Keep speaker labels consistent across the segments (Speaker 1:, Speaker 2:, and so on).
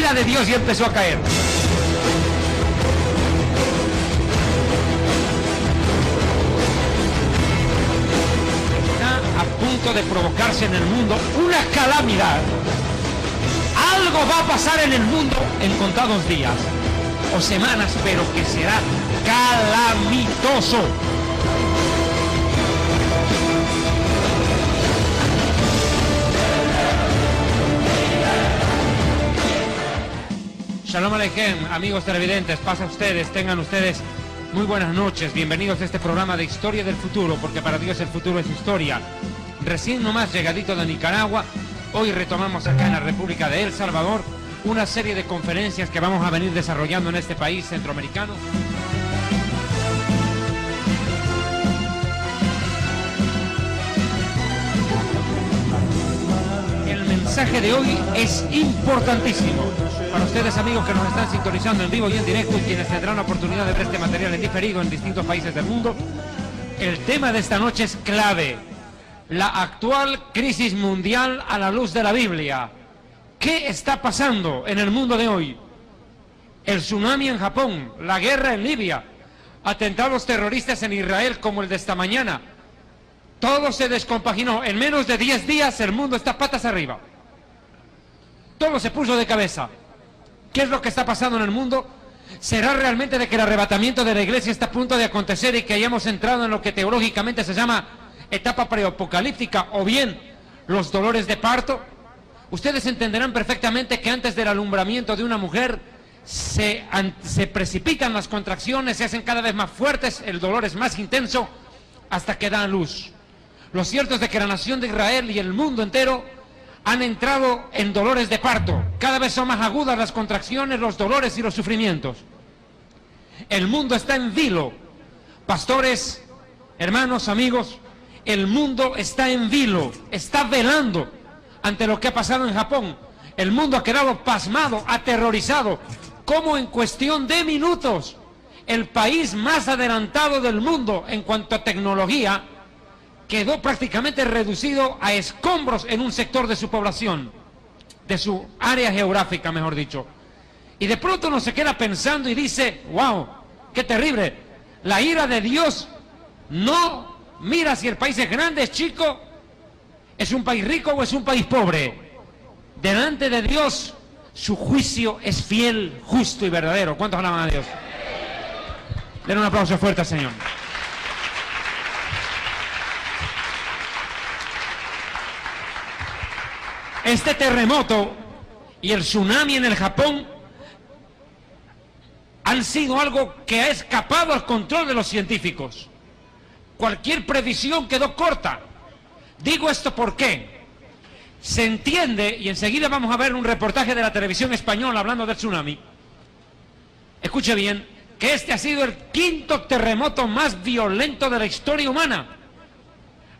Speaker 1: ira de Dios ya empezó a caer. Está a punto de provocarse en el mundo una calamidad. Algo va a pasar en el mundo en contados días o semanas, pero que será calamitoso. Shalom Aleichem, amigos televidentes, pasa a ustedes, tengan ustedes muy buenas noches, bienvenidos a este programa de Historia del Futuro, porque para Dios el futuro es historia. Recién nomás llegadito de Nicaragua, hoy retomamos acá en la República de El Salvador una serie de conferencias que vamos a venir desarrollando en este país centroamericano. El mensaje de hoy es importantísimo para ustedes, amigos que nos están sintonizando en vivo y en directo y quienes tendrán la oportunidad de ver este material en diferido en distintos países del mundo. El tema de esta noche es clave: la actual crisis mundial a la luz de la Biblia. ¿Qué está pasando en el mundo de hoy? El tsunami en Japón, la guerra en Libia, atentados terroristas en Israel como el de esta mañana. Todo se descompaginó. En menos de 10 días el mundo está patas arriba. Todo se puso de cabeza. ¿Qué es lo que está pasando en el mundo? ¿Será realmente de que el arrebatamiento de la iglesia está a punto de acontecer y que hayamos entrado en lo que teológicamente se llama etapa preapocalíptica, o bien los dolores de parto? Ustedes entenderán perfectamente que antes del alumbramiento de una mujer se precipitan las contracciones, se hacen cada vez más fuertes, el dolor es más intenso hasta que da a luz. Lo cierto es de que la nación de Israel y el mundo entero han entrado en dolores de parto. Cada vez son más agudas las contracciones, los dolores y los sufrimientos. El mundo está en vilo. Pastores, hermanos, amigos, el mundo está en vilo, está velando ante lo que ha pasado en Japón. El mundo ha quedado pasmado, aterrorizado, como en cuestión de minutos el país más adelantado del mundo en cuanto a tecnología quedó prácticamente reducido a escombros en un sector de su población, de su área geográfica, mejor dicho. Y de pronto uno se queda pensando y dice: wow, qué terrible. La ira de Dios no mira si el país es grande, es chico, es un país rico o es un país pobre. Delante de Dios su juicio es fiel, justo y verdadero. ¿Cuántos alaban a Dios? Den un aplauso fuerte al Señor. Este terremoto y el tsunami en el Japón han sido algo que ha escapado al control de los científicos. Cualquier previsión quedó corta. Digo esto porque se entiende, y enseguida vamos a ver un reportaje de la televisión española hablando del tsunami. Escuche bien, que este ha sido el 5º terremoto más violento de la historia humana.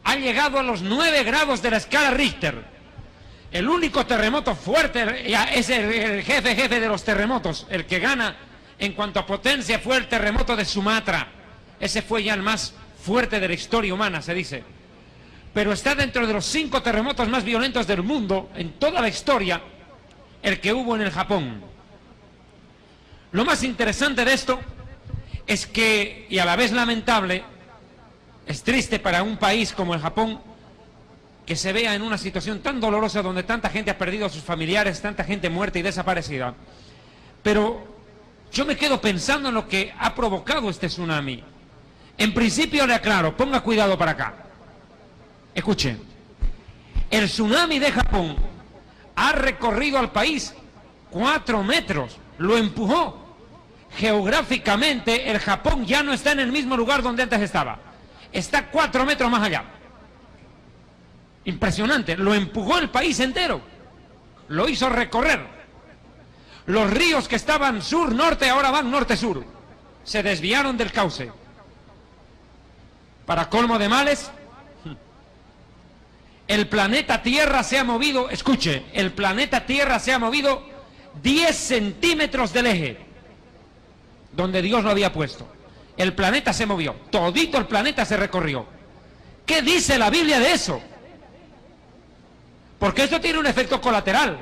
Speaker 1: Ha llegado a los 9 grados de la escala Richter. El único terremoto fuerte, es el jefe de los terremotos, el que gana en cuanto a potencia, fue el terremoto de Sumatra. Ese fue ya el más fuerte de la historia humana, se dice. Pero está dentro de los 5 terremotos más violentos del mundo, en toda la historia, el que hubo en el Japón. Lo más interesante de esto es que, y a la vez lamentable, es triste para un país como el Japón, que se vea en una situación tan dolorosa donde tanta gente ha perdido a sus familiares, tanta gente muerta y desaparecida. Pero yo me quedo pensando en lo que ha provocado este tsunami. En principio le aclaro, ponga cuidado para acá. Escuche, el tsunami de Japón ha recorrido al país 4 metros, lo empujó. Geográficamente el Japón ya no está en el mismo lugar donde antes estaba, está 4 metros más allá. Impresionante, lo empujó el país entero, lo hizo recorrer. Los ríos que estaban sur-norte ahora van norte-sur, se desviaron del cauce. Para colmo de males, el planeta Tierra se ha movido, escuche, el planeta Tierra se ha movido 10 centímetros del eje donde Dios lo había puesto. El planeta se movió, todito el planeta se recorrió. ¿Qué dice la Biblia de eso? Porque esto tiene un efecto colateral.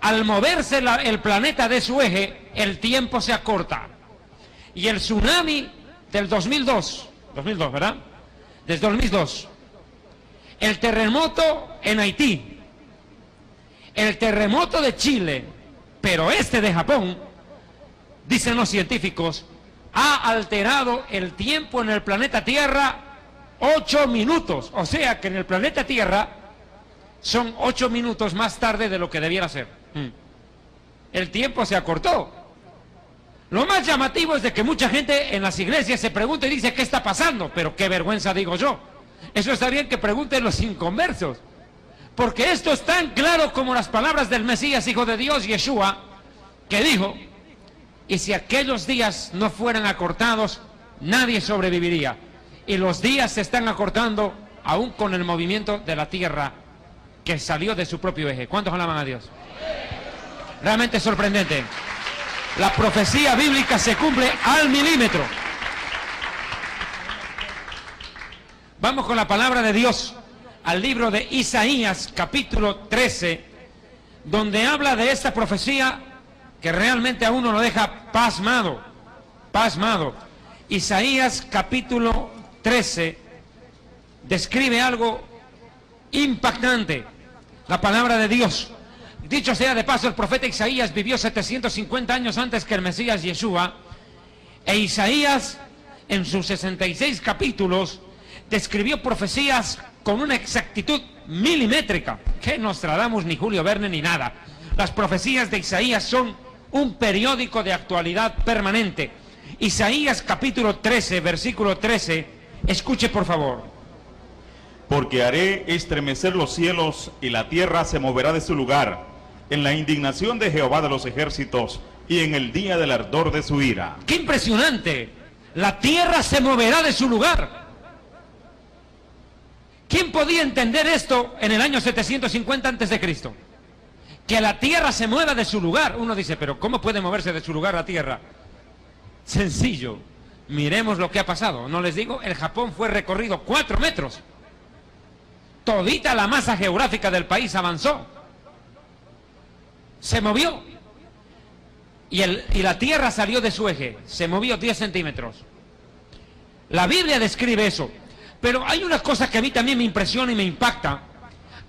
Speaker 1: al moverse el planeta de su eje, el tiempo se acorta. Y el tsunami del 2002, ¿verdad? Desde 2002. El terremoto en Haití. El terremoto de Chile, pero este de Japón, dicen los científicos, ha alterado el tiempo en el planeta Tierra 8 minutos. O sea que en el planeta Tierra son 8 minutos más tarde de lo que debiera ser. El tiempo se acortó. Lo más llamativo es de que mucha gente en las iglesias se pregunta y dice, ¿qué está pasando? Pero qué vergüenza, digo yo. Eso está bien que pregunten los inconversos. Porque esto es tan claro como las palabras del Mesías, Hijo de Dios, Yeshua, que dijo, y si aquellos días no fueran acortados, nadie sobreviviría. Y los días se están acortando aún con el movimiento de la tierra que salió de su propio eje. ¿Cuántos alaban a Dios? Realmente sorprendente. La profecía bíblica se cumple al milímetro. Vamos con la palabra de Dios al libro de Isaías, capítulo 13, donde habla de esta profecía que realmente a uno lo deja pasmado, pasmado. Isaías, capítulo 13, describe algo impactante, la palabra de Dios. Dicho sea de paso, el profeta Isaías vivió 750 años antes que el Mesías Yeshua, e Isaías, en sus 66 capítulos, describió profecías con una exactitud milimétrica, que Nostradamus, ni Julio Verne, ni nada. Las profecías de Isaías son un periódico de actualidad permanente. Isaías capítulo 13, versículo 13, escuche por favor.
Speaker 2: Porque haré estremecer los cielos y la tierra se moverá de su lugar, en la indignación de Jehová de los ejércitos y en el día del ardor de su ira. ¡Qué impresionante! La tierra se moverá de su lugar. ¿Quién podía entender esto en el año 750 antes de Cristo? Que la tierra se mueva de su lugar. Uno dice, pero ¿cómo puede moverse de su lugar la tierra? Sencillo. Miremos lo que ha pasado. No les digo, el Japón fue recorrido 4 metros. Todita la masa geográfica del país avanzó. Se movió. Y la tierra salió de su eje. Se movió 10 centímetros. La Biblia describe eso. Pero hay una cosa que a mí también me impresiona y me impacta.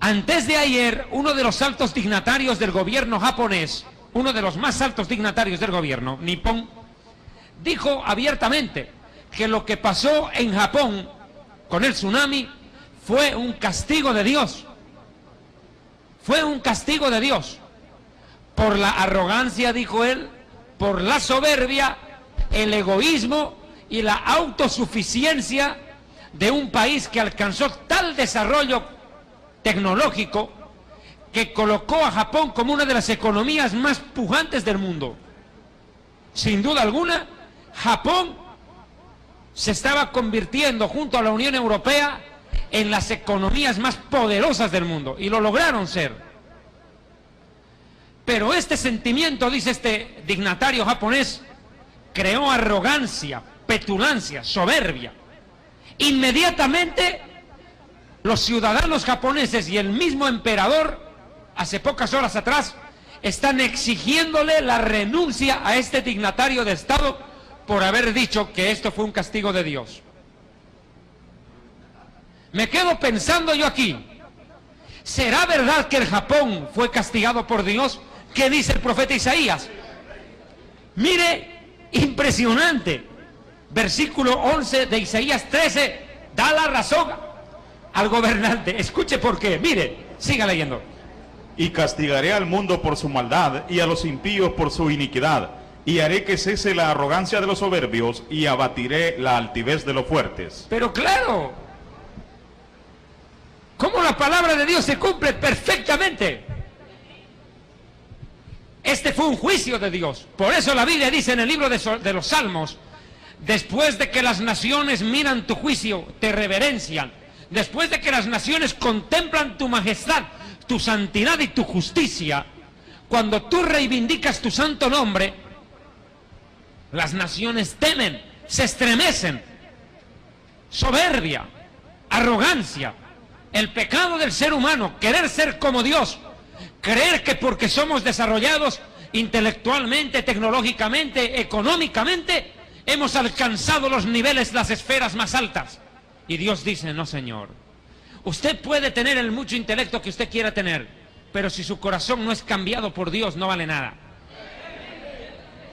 Speaker 2: Antes de ayer, uno de los altos dignatarios del gobierno japonés, uno de los más altos dignatarios del gobierno, Nippon, dijo abiertamente que lo que pasó en Japón con el tsunami fue un castigo de Dios. Fue un castigo de Dios. Por la arrogancia, dijo él, por la soberbia, el egoísmo y la autosuficiencia de un país que alcanzó tal desarrollo tecnológico que colocó a Japón como una de las economías más pujantes del mundo. Sin duda alguna, Japón se estaba convirtiendo junto a la Unión Europea en las economías más poderosas del mundo, y lo lograron ser. Pero este sentimiento, dice este dignatario japonés, creó arrogancia, petulancia, soberbia. Inmediatamente los ciudadanos japoneses y el mismo emperador, hace pocas horas atrás, están exigiéndole la renuncia a este dignatario de Estado por haber dicho que esto fue un castigo de Dios. Me quedo pensando yo aquí, ¿será verdad que el Japón fue castigado por Dios? ¿Qué dice el profeta Isaías? Mire, impresionante. Versículo 11 de Isaías 13 da la razón al gobernante. Escuche por qué. Mire, siga leyendo. Y castigaré al mundo por su maldad y a los impíos por su iniquidad, y haré que cese la arrogancia de los soberbios y abatiré la altivez de los fuertes.
Speaker 1: Pero claro, ¿cómo la palabra de Dios se cumple perfectamente? Este fue un juicio de Dios. Por eso la Biblia dice en el libro de los Salmos, después de que las naciones miran tu juicio, te reverencian. Después de que las naciones contemplan tu majestad, tu santidad y tu justicia, cuando tú reivindicas tu santo nombre, las naciones temen, se estremecen. Soberbia, arrogancia, el pecado del ser humano, querer ser como Dios,
Speaker 2: creer que porque somos desarrollados intelectualmente, tecnológicamente, económicamente, hemos alcanzado los niveles, las esferas más altas. Y Dios dice, no señor, usted puede tener el mucho intelecto que usted quiera tener, pero si su corazón no es cambiado por Dios, no vale nada.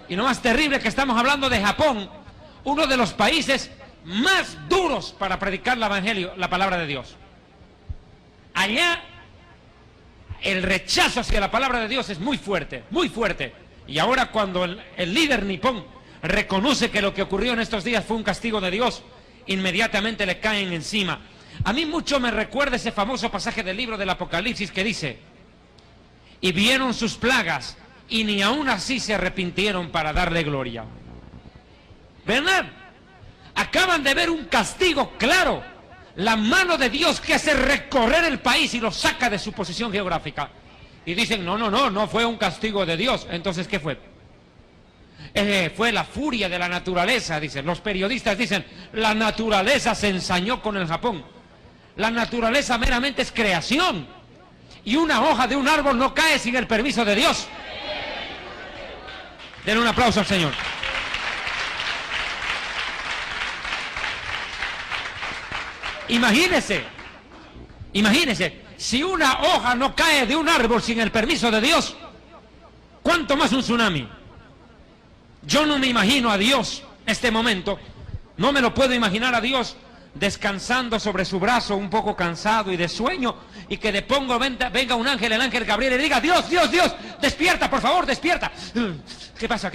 Speaker 2: Y lo más terrible que estamos hablando de Japón, uno de los países más duros para predicar el evangelio, la palabra de Dios. Allá el rechazo hacia la palabra de Dios es muy fuerte, muy fuerte. Y ahora cuando el líder nipón reconoce que lo que ocurrió en estos días fue un castigo de Dios, inmediatamente le caen encima. A mí mucho me recuerda ese famoso pasaje del libro del Apocalipsis que dice: y vieron sus plagas y ni aún así se arrepintieron para darle gloria. ¿Verdad? Acaban de ver un castigo claro, la mano de Dios que hace recorrer el país y lo saca de su posición geográfica. Y dicen, no fue un castigo de Dios. Entonces, ¿qué fue? Fue la furia de la naturaleza, dicen. Los periodistas dicen, la naturaleza se ensañó con el Japón. La naturaleza meramente es creación. Y una hoja de un árbol no cae sin el permiso de Dios. Denle un aplauso al Señor. Imagínese, si una hoja no cae de un árbol sin el permiso de Dios, ¿cuánto más un tsunami? Yo no me imagino a Dios en este momento, no me lo puedo imaginar a Dios descansando sobre su brazo, un poco cansado y de sueño, y que de pongo venga un ángel, el ángel Gabriel, y le diga, Dios, despierta, por favor, despierta. ¿Qué pasa?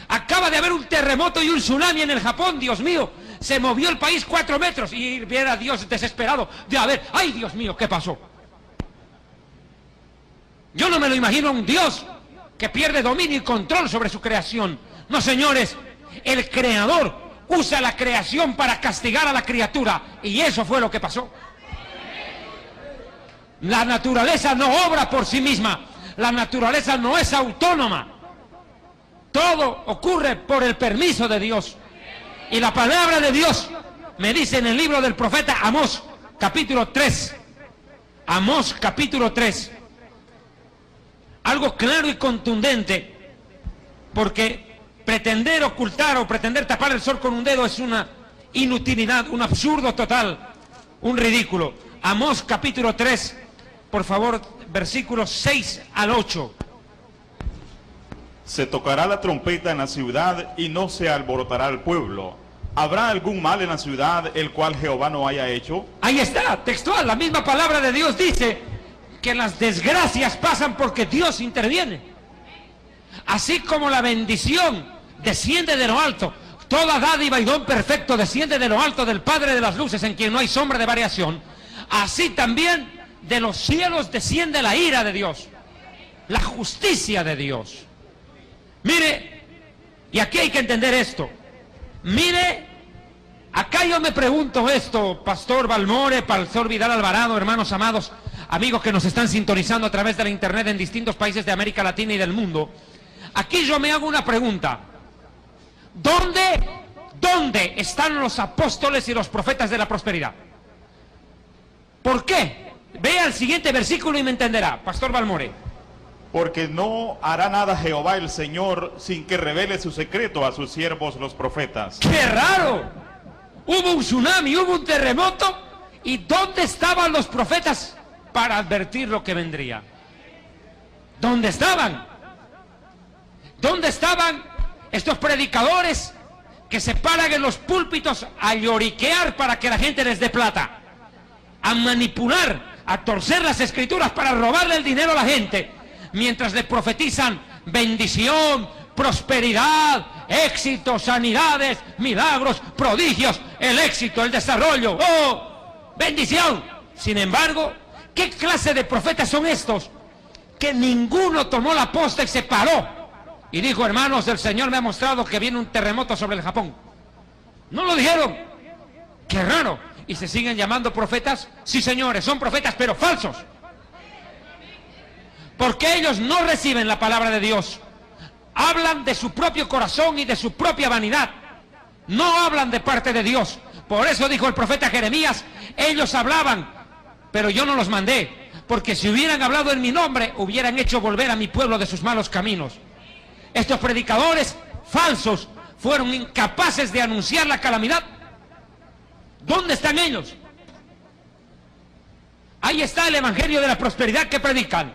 Speaker 2: Acaba de haber un terremoto y un tsunami en el Japón, Dios mío. Se movió el país 4 metros y viera a Dios desesperado de a ver, ay Dios mío, ¿qué pasó? Yo no me lo imagino a un Dios que pierde dominio y control sobre su creación. No, señores, el Creador usa la creación para castigar a la criatura, y eso fue lo que pasó. La naturaleza no obra por sí misma, la naturaleza no es autónoma. Todo ocurre por el permiso de Dios. Y la palabra de Dios me dice en el libro del profeta Amós, capítulo 3. Amós, capítulo 3. Algo claro y contundente, porque pretender ocultar o pretender tapar el sol con un dedo es una inutilidad, un absurdo total, un ridículo. Amós, capítulo 3, por favor, versículos 6 al 8.
Speaker 3: Se tocará la trompeta en la ciudad y no se alborotará el pueblo. ¿Habrá algún mal en la ciudad el cual Jehová no haya hecho?
Speaker 2: Ahí está, textual, la misma palabra de Dios dice que las desgracias pasan porque Dios interviene. Así como la bendición desciende de lo alto, toda dádiva y don perfecto desciende de lo alto del Padre de las luces, en quien no hay sombra de variación, así también de los cielos desciende la ira de Dios, la justicia de Dios. Mire, y aquí hay que entender esto. Mire, acá yo me pregunto esto, Pastor Balmore, Pastor Vidal Alvarado, hermanos amados, amigos que nos están sintonizando a través de la internet en distintos países de América Latina y del mundo. Aquí yo me hago una pregunta. ¿Dónde están los apóstoles y los profetas de la prosperidad? ¿Por qué? Vea el siguiente versículo y me entenderá, Pastor Balmore.
Speaker 3: Porque no hará nada Jehová el Señor sin que revele su secreto a sus siervos los profetas.
Speaker 2: ¡Qué raro! Hubo un tsunami, hubo un terremoto, ¿y dónde estaban los profetas para advertir lo que vendría? ¿Dónde estaban? ¿Dónde estaban estos predicadores que se paran en los púlpitos a lloriquear para que la gente les dé plata? A manipular, a torcer las escrituras para robarle el dinero a la gente, mientras le profetizan bendición, prosperidad, éxito, sanidades, milagros, prodigios, el éxito, el desarrollo, ¡oh! ¡Bendición! Sin embargo, ¿qué clase de profetas son estos? Que ninguno tomó la posta y se paró y dijo, hermanos, el Señor me ha mostrado que viene un terremoto sobre el Japón. No lo dijeron. ¡Qué raro! ¿Y se siguen llamando profetas? Sí, señores, son profetas, pero falsos. Porque ellos no reciben la palabra de Dios. Hablan de su propio corazón y de su propia vanidad. No hablan de parte de Dios. Por eso dijo el profeta Jeremías, ellos hablaban, pero yo no los mandé. porque si hubieran hablado en mi nombre, hubieran hecho volver a mi pueblo de sus malos caminos. Estos predicadores falsos fueron incapaces de anunciar la calamidad. ¿Dónde están ellos? Ahí está el evangelio de la prosperidad que predican.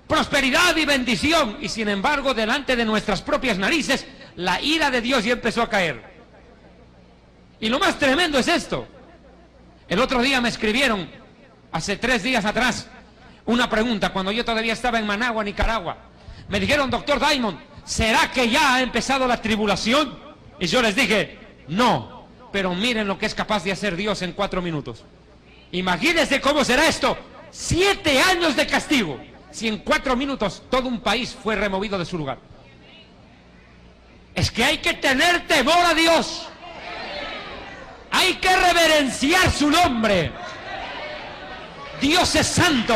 Speaker 2: Prosperidad y bendición. Y sin embargo, delante de nuestras propias narices, la ira de Dios ya empezó a caer. Y lo más tremendo es esto. El otro día me escribieron, hace 3 días atrás, una pregunta, cuando yo todavía estaba en Managua, Nicaragua. Me dijeron, doctor Diamond, ¿será que ya ha empezado la tribulación? Y yo les dije, no, pero miren lo que es capaz de hacer Dios en 4 minutos. Imagínense cómo será esto, 7 años de castigo, si en 4 minutos todo un país fue removido de su lugar. Es que hay que tener temor a Dios. Hay que reverenciar su nombre. Dios es santo.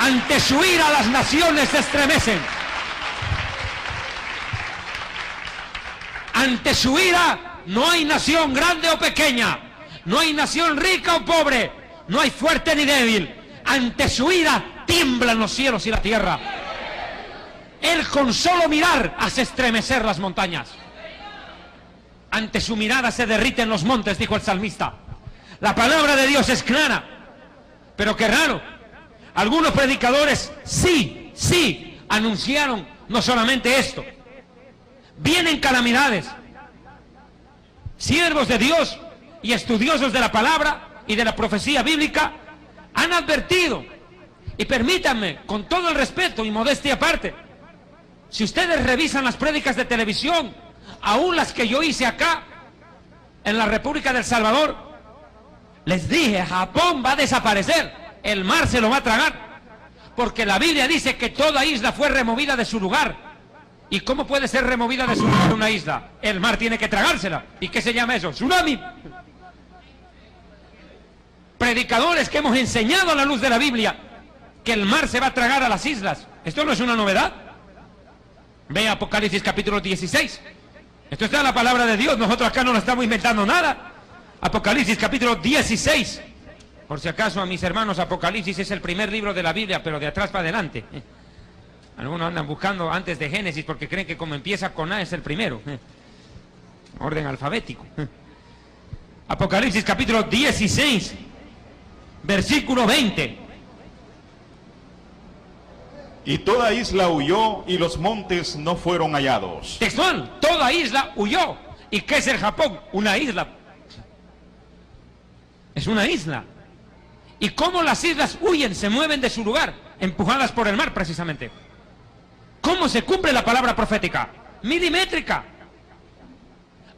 Speaker 2: Ante su ira las naciones se estremecen. Ante su ira no hay nación grande o pequeña. No hay nación rica o pobre. No hay fuerte ni débil. Ante su ira tiemblan los cielos y la tierra. Él con solo mirar hace estremecer las montañas. Ante su mirada se derriten los montes, dijo el salmista. La palabra de Dios es clara. Pero qué raro. Algunos predicadores sí anunciaron no solamente esto. Vienen calamidades. Siervos de Dios y estudiosos de la palabra y de la profecía bíblica han advertido. Y permítanme, con todo el respeto y modestia aparte, si ustedes revisan las prédicas de televisión, aún las que yo hice acá, en la República del Salvador, les dije, Japón va a desaparecer, el mar se lo va a tragar, porque la Biblia dice que toda isla fue removida de su lugar. ¿Y cómo puede ser removida de su lugar una isla? El mar tiene que tragársela. ¿Y qué se llama eso? Tsunami. Predicadores que hemos enseñado a la luz de la Biblia que el mar se va a tragar a las islas. Esto no es una novedad. Ve Apocalipsis capítulo 16. Esto está en la palabra de Dios. Nosotros acá no nos estamos inventando nada. Apocalipsis capítulo 16. Por si acaso a mis hermanos, Apocalipsis es el primer libro de la Biblia, pero de atrás para adelante. Algunos andan buscando antes de Génesis porque creen que como empieza con A es el primero. Orden alfabético. Apocalipsis capítulo 16, versículo 20.
Speaker 3: Y toda isla huyó y los montes no fueron hallados.
Speaker 2: Textual, toda isla huyó. ¿Y qué es el Japón? Una isla. Es una isla. ¿Y cómo las islas huyen, se mueven de su lugar? Empujadas por el mar, precisamente. ¿Cómo se cumple la palabra profética? Milimétrica.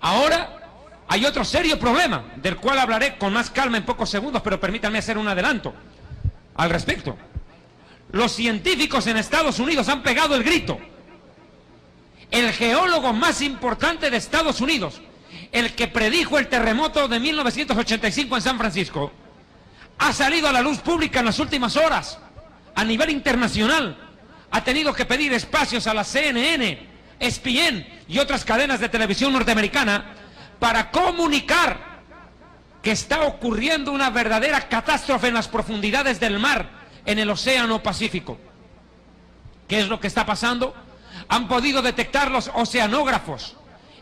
Speaker 2: Ahora hay otro serio problema, del cual hablaré con más calma en pocos segundos, pero permítanme hacer un adelanto al respecto. Los científicos en Estados Unidos han pegado el grito. El geólogo más importante de Estados Unidos, el que predijo el terremoto de 1985 en San Francisco, ha salido a la luz pública en las últimas horas, a nivel internacional. Ha tenido que pedir espacios a la CNN, ESPN y otras cadenas de televisión norteamericana para comunicar que está ocurriendo una verdadera catástrofe en las profundidades del mar, en el Océano Pacífico. ¿Qué es lo que está pasando? Han podido detectar los oceanógrafos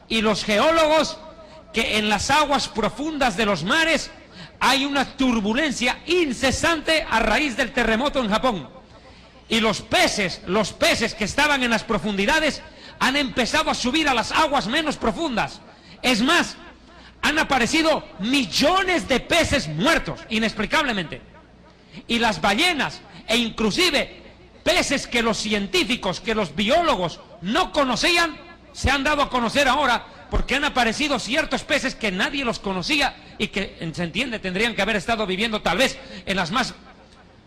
Speaker 2: y los geólogos que en las aguas profundas de los mares hay una turbulencia incesante a raíz del terremoto en Japón. Y los peces que estaban en las profundidades han empezado a subir a las aguas menos profundas. Es más, han aparecido millones de peces muertos, inexplicablemente. Y las ballenas, e inclusive peces que los científicos, que los biólogos no conocían, se han dado a conocer ahora, porque han aparecido ciertos peces que nadie los conocía y que, se entiende, tendrían que haber estado viviendo tal vez en las más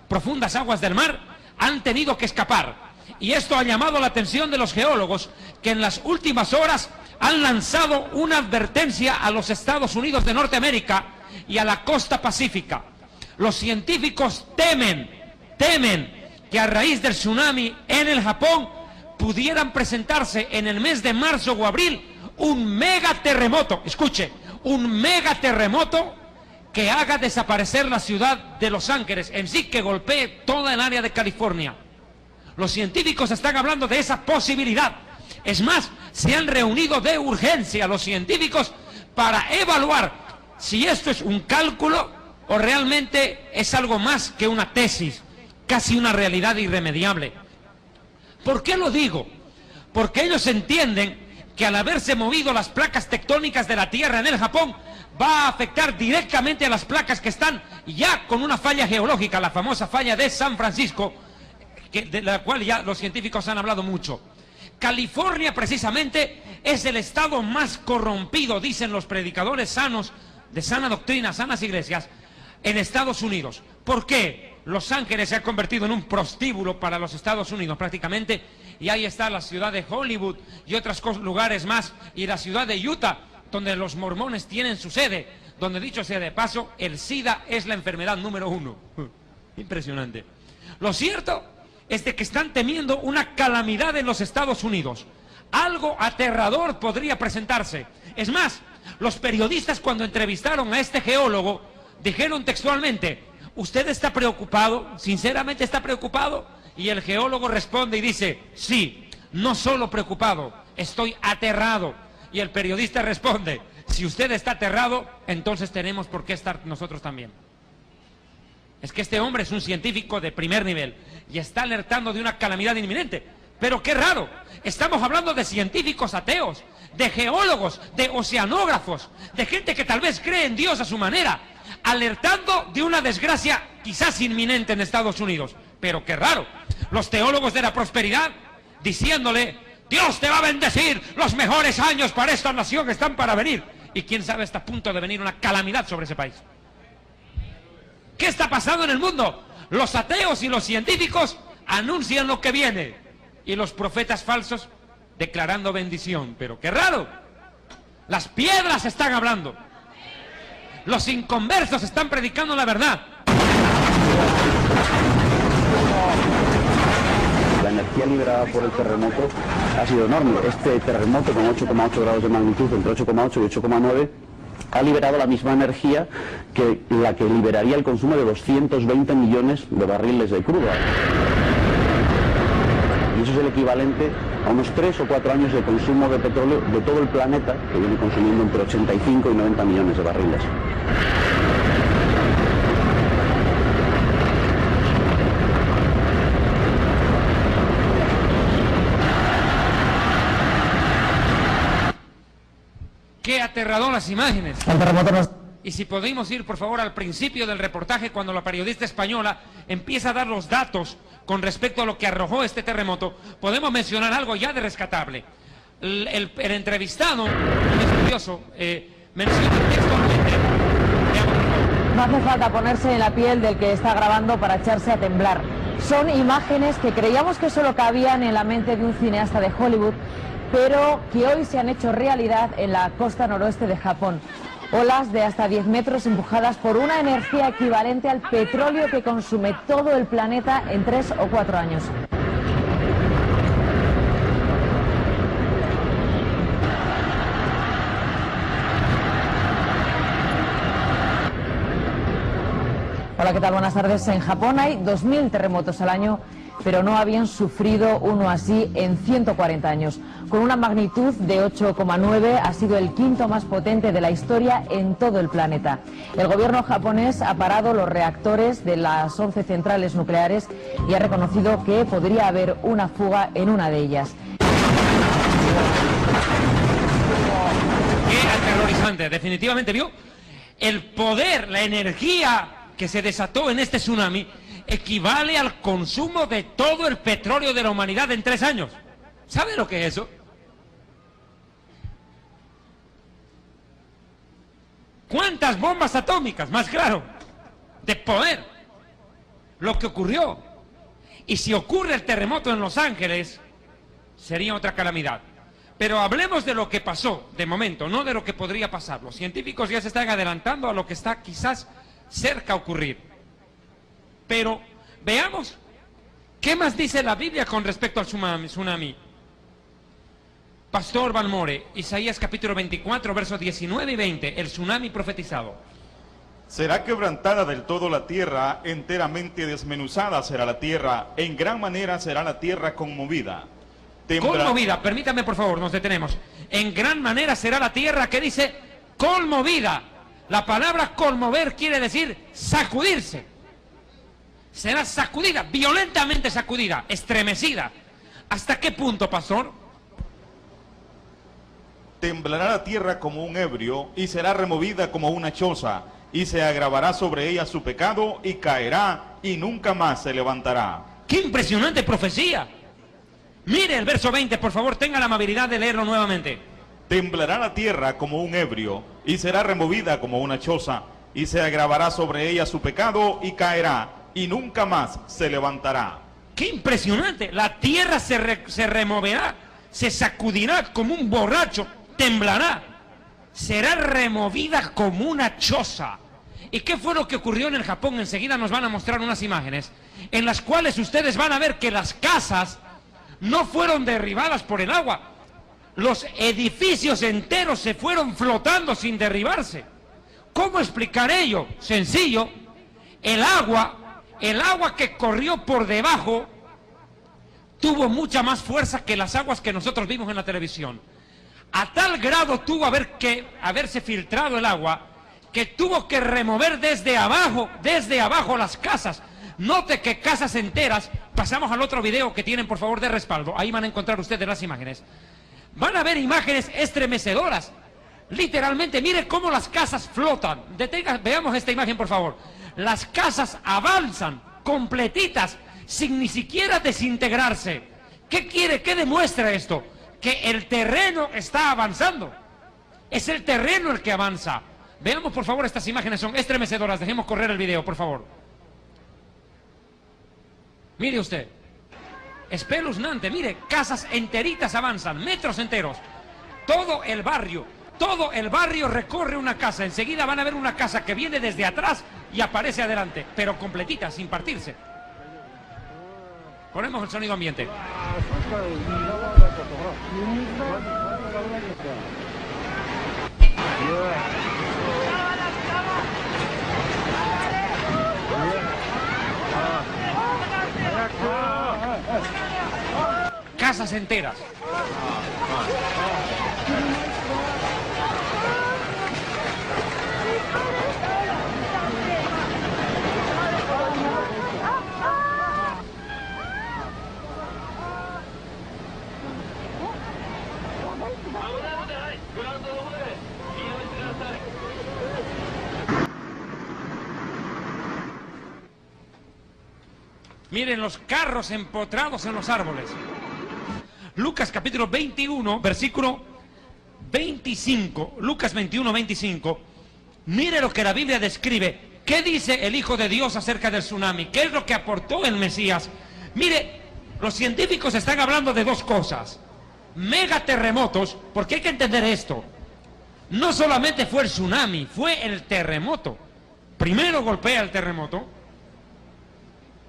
Speaker 2: profundas aguas del mar. Han tenido que escapar. Y esto ha llamado la atención de los geólogos, que en las últimas horas han lanzado una advertencia a los Estados Unidos de Norteamérica y a la costa pacífica. Los científicos temen que a raíz del tsunami en el Japón pudieran presentarse en el mes de marzo o abril un megaterremoto. Escuche, un megaterremoto que haga desaparecer la ciudad de Los Ángeles, en sí que golpee toda el área de California. Los científicos están hablando de esa posibilidad. Es más, se han reunido de urgencia los científicos para evaluar si esto es un cálculo o realmente es algo más que una tesis, casi una realidad irremediable. ¿Por qué lo digo? Porque ellos entienden que al haberse movido las placas tectónicas de la Tierra en el Japón, va a afectar directamente a las placas que están ya con una falla geológica, la famosa falla de San Francisco, de la cual ya los científicos han hablado mucho. California precisamente es el estado más corrompido, dicen los predicadores sanos, de sana doctrina, sanas iglesias, en Estados Unidos. ¿Por qué? Los Ángeles se ha convertido en un prostíbulo para los Estados Unidos prácticamente, y ahí está la ciudad de Hollywood y otros lugares más, y la ciudad de Utah, donde los mormones tienen su sede, donde, dicho sea de paso, el SIDA es la enfermedad número 1. Impresionante. Lo cierto es de que están temiendo una calamidad en los Estados Unidos. Algo aterrador podría presentarse. Es más, los periodistas, cuando entrevistaron a este geólogo, dijeron textualmente: ¿usted está preocupado? ¿Sinceramente está preocupado? Y el geólogo responde y dice: sí, no solo preocupado, estoy aterrado. Y el periodista responde: si usted está aterrado, entonces tenemos por qué estar nosotros también. Es que este hombre es un científico de primer nivel y está alertando de una calamidad inminente. Pero qué raro, estamos hablando de científicos ateos, de geólogos, de oceanógrafos, de gente que tal vez cree en Dios a su manera, alertando de una desgracia quizás inminente en Estados Unidos. Pero qué raro, los teólogos de la prosperidad diciéndole: Dios te va a bendecir, los mejores años para esta nación están para venir. Y quién sabe, está a punto de venir una calamidad sobre ese país. ¿Qué está pasando en el mundo? Los ateos y los científicos anuncian lo que viene, y los profetas falsos declarando bendición. Pero qué raro, las piedras están hablando, los inconversos están predicando la verdad.
Speaker 4: La energía liberada por el terremoto ha sido enorme. Este terremoto con 8,8 grados de magnitud, entre 8,8 y 8,9, ha liberado la misma energía que la que liberaría el consumo de 220 millones de barriles de crudo. Y eso es el equivalente a unos 3 o 4 años de consumo de petróleo de todo el planeta, que viene consumiendo entre 85 y 90 millones de barriles.
Speaker 2: Qué aterradoras imágenes. Y si podemos ir por favor al principio del reportaje, cuando la periodista española empieza a dar los datos con respecto a lo que arrojó este terremoto, podemos mencionar algo ya de rescatable. El entrevistado, un estudioso, menciona textualmente.
Speaker 5: No hace falta ponerse en la piel del que está grabando para echarse a temblar. Son imágenes que creíamos que solo cabían en la mente de un cineasta de Hollywood, pero que hoy se han hecho realidad en la costa noroeste de Japón. Olas de hasta 10 metros empujadas por una energía equivalente al petróleo que consume todo el planeta en 3 o 4 años. Hola, ¿qué tal? Buenas tardes. En Japón hay 2.000 terremotos al año, pero no habían sufrido uno así en 140 años. Con una magnitud de 8,9, ha sido el quinto más potente de la historia en todo el planeta. El gobierno japonés ha parado los reactores de las 11 centrales nucleares y ha reconocido que podría haber una fuga en una de ellas.
Speaker 2: Qué aterrorizante, definitivamente, ¿vio? El poder, la energía que se desató en este tsunami equivale al consumo de todo el petróleo de la humanidad en 3 años. ¿Sabe lo que es eso? ¿Cuántas bombas atómicas? Más claro, de poder. Lo que ocurrió. Y si ocurre el terremoto en Los Ángeles, sería otra calamidad. Pero hablemos de lo que pasó de momento, no de lo que podría pasar. Los científicos ya se están adelantando a lo que está quizás cerca a ocurrir. Pero veamos qué más dice la Biblia con respecto al tsunami. Pastor Balmore, Isaías capítulo 24, versos 19 y 20, el tsunami profetizado.
Speaker 3: Será quebrantada del todo la tierra, enteramente desmenuzada será la tierra, en gran manera será la tierra conmovida.
Speaker 2: Conmovida, permítame por favor, nos detenemos. En gran manera será la tierra, que dice conmovida. La palabra conmover quiere decir sacudirse. Será sacudida, violentamente sacudida, estremecida. ¿Hasta qué punto, pastor?
Speaker 3: Temblará la tierra como un ebrio y será removida como una choza, y se agravará sobre ella su pecado y caerá y nunca más se levantará.
Speaker 2: ¡Qué impresionante profecía! Mire el verso 20, por favor, tenga la amabilidad de leerlo nuevamente.
Speaker 3: Temblará la tierra como un ebrio y será removida como una choza, y se agravará sobre ella su pecado y caerá y nunca más se levantará.
Speaker 2: ¡Qué impresionante! La tierra se removerá, se sacudirá como un borracho, temblará, será removida como una choza. ¿Y qué fue lo que ocurrió en el Japón? Enseguida nos van a mostrar unas imágenes en las cuales ustedes van a ver que las casas no fueron derribadas por el agua. Los edificios enteros se fueron flotando sin derribarse. ¿Cómo explicar ello? Sencillo. El agua que corrió por debajo tuvo mucha más fuerza que las aguas que nosotros vimos en la televisión. A tal grado tuvo haberse filtrado el agua, que tuvo que remover desde abajo las casas. Note que casas enteras, pasamos al otro video que tienen por favor de respaldo, ahí van a encontrar ustedes las imágenes. Van a ver imágenes estremecedoras. Literalmente, mire cómo las casas flotan. Veamos esta imagen por favor. Las casas avanzan completitas, sin ni siquiera desintegrarse. ¿Qué demuestra esto? Que el terreno está avanzando. Es el terreno el que avanza. Veamos por favor estas imágenes, son estremecedoras. Dejemos correr el video, por favor. Mire usted. Espeluznante, mire, casas enteritas avanzan, metros enteros. Todo el barrio recorre una casa. Enseguida van a ver una casa que viene desde atrás y aparece adelante, pero completita, sin partirse. Ponemos el sonido ambiente. Casas enteras. Miren los carros empotrados en los árboles. Lucas capítulo 21, versículo 25. Lucas 21, 25. Mire lo que la Biblia describe. ¿Qué dice el Hijo de Dios acerca del tsunami? ¿Qué es lo que aportó el Mesías? Mire, los científicos están hablando de dos cosas. Megaterremotos, porque hay que entender esto. No solamente fue el tsunami, fue el terremoto. Primero golpea el terremoto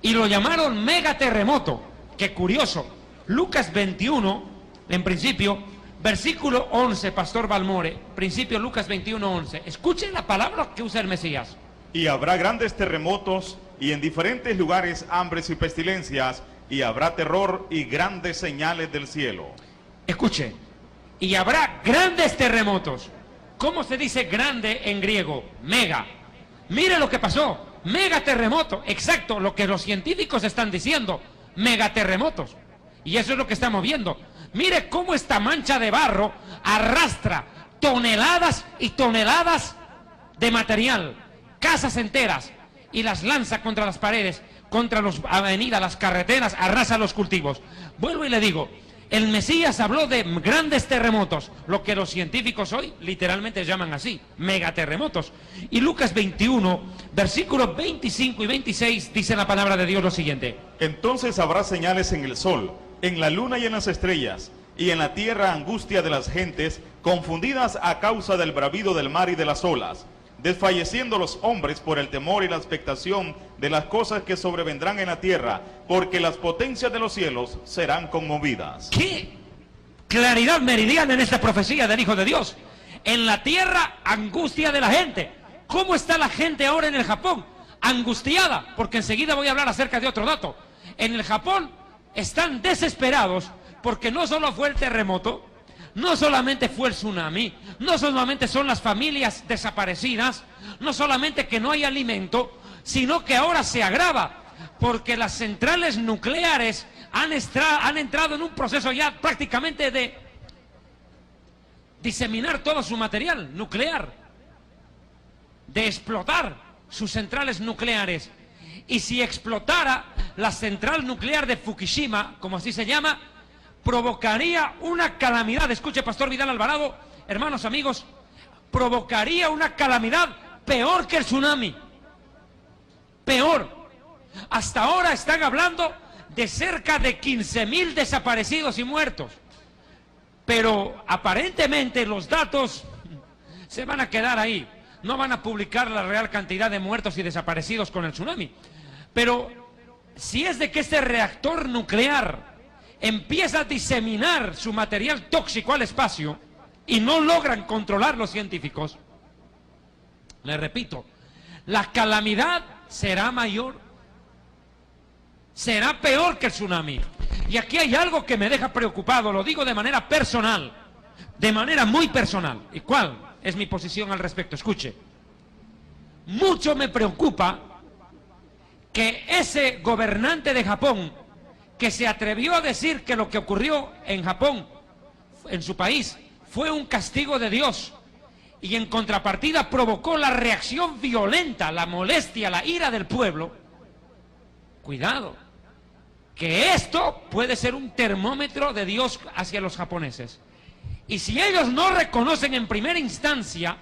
Speaker 2: y lo llamaron megaterremoto. Qué curioso. Lucas 21, en principio, versículo 11, Pastor Balmore, principio Lucas 21, 11. Escuchen la palabra que usa el Mesías.
Speaker 3: Y habrá grandes terremotos, y en diferentes lugares hambres y pestilencias, y habrá terror y grandes señales del cielo.
Speaker 2: Escuche, y habrá grandes terremotos. ¿Cómo se dice grande en griego? Mega. Mire lo que pasó. Megaterremoto, exacto, lo que los científicos están diciendo. Megaterremotos. Y eso es lo que estamos viendo. Mire cómo esta mancha de barro arrastra toneladas y toneladas de material, casas enteras, y las lanza contra las paredes, contra las avenidas, las carreteras, arrasa los cultivos. Vuelvo y le digo, el Mesías habló de grandes terremotos, lo que los científicos hoy literalmente llaman así, megaterremotos. Y Lucas 21, versículos 25 y 26, dice la palabra de Dios lo siguiente.
Speaker 3: Entonces habrá señales en el sol, en la luna y en las estrellas, y en la tierra angustia de las gentes, confundidas a causa del bravido del mar y de las olas, desfalleciendo los hombres por el temor y la expectación de las cosas que sobrevendrán en la tierra, porque las potencias de los cielos serán conmovidas.
Speaker 2: ¡Qué claridad meridiana en esta profecía del Hijo de Dios! En la tierra, angustia de la gente, ¿Cómo está la gente ahora en el Japón? Angustiada, porque enseguida voy a hablar acerca de otro dato. En el Japón están desesperados porque no solo fue el terremoto, no solamente fue el tsunami, no solamente son las familias desaparecidas, no solamente que no hay alimento, sino que ahora se agrava porque las centrales nucleares han entrado en un proceso ya prácticamente de diseminar todo su material nuclear, de explotar sus centrales nucleares. Y si explotara la central nuclear de Fukushima, como así se llama, provocaría una calamidad. Escuche, Pastor Vidal Alvarado, hermanos, amigos, provocaría una calamidad peor que el tsunami. Peor. Hasta ahora están hablando de cerca de 15.000 desaparecidos y muertos. Pero aparentemente los datos se van a quedar ahí. No van a publicar la real cantidad de muertos y desaparecidos con el tsunami. Pero si es de que este reactor nuclear empieza a diseminar su material tóxico al espacio y no logran controlar los científicos, les repito, la calamidad será mayor, será peor que el tsunami. Y aquí hay algo que me deja preocupado, lo digo de manera personal, de manera muy personal. ¿Y cuál es mi posición al respecto? Escuche, mucho me preocupa que ese gobernante de Japón, que se atrevió a decir que lo que ocurrió en Japón, en su país, fue un castigo de Dios, y en contrapartida provocó la reacción violenta, la molestia, la ira del pueblo. Cuidado, que esto puede ser un termómetro de Dios hacia los japoneses. Y si ellos no reconocen en primera instancia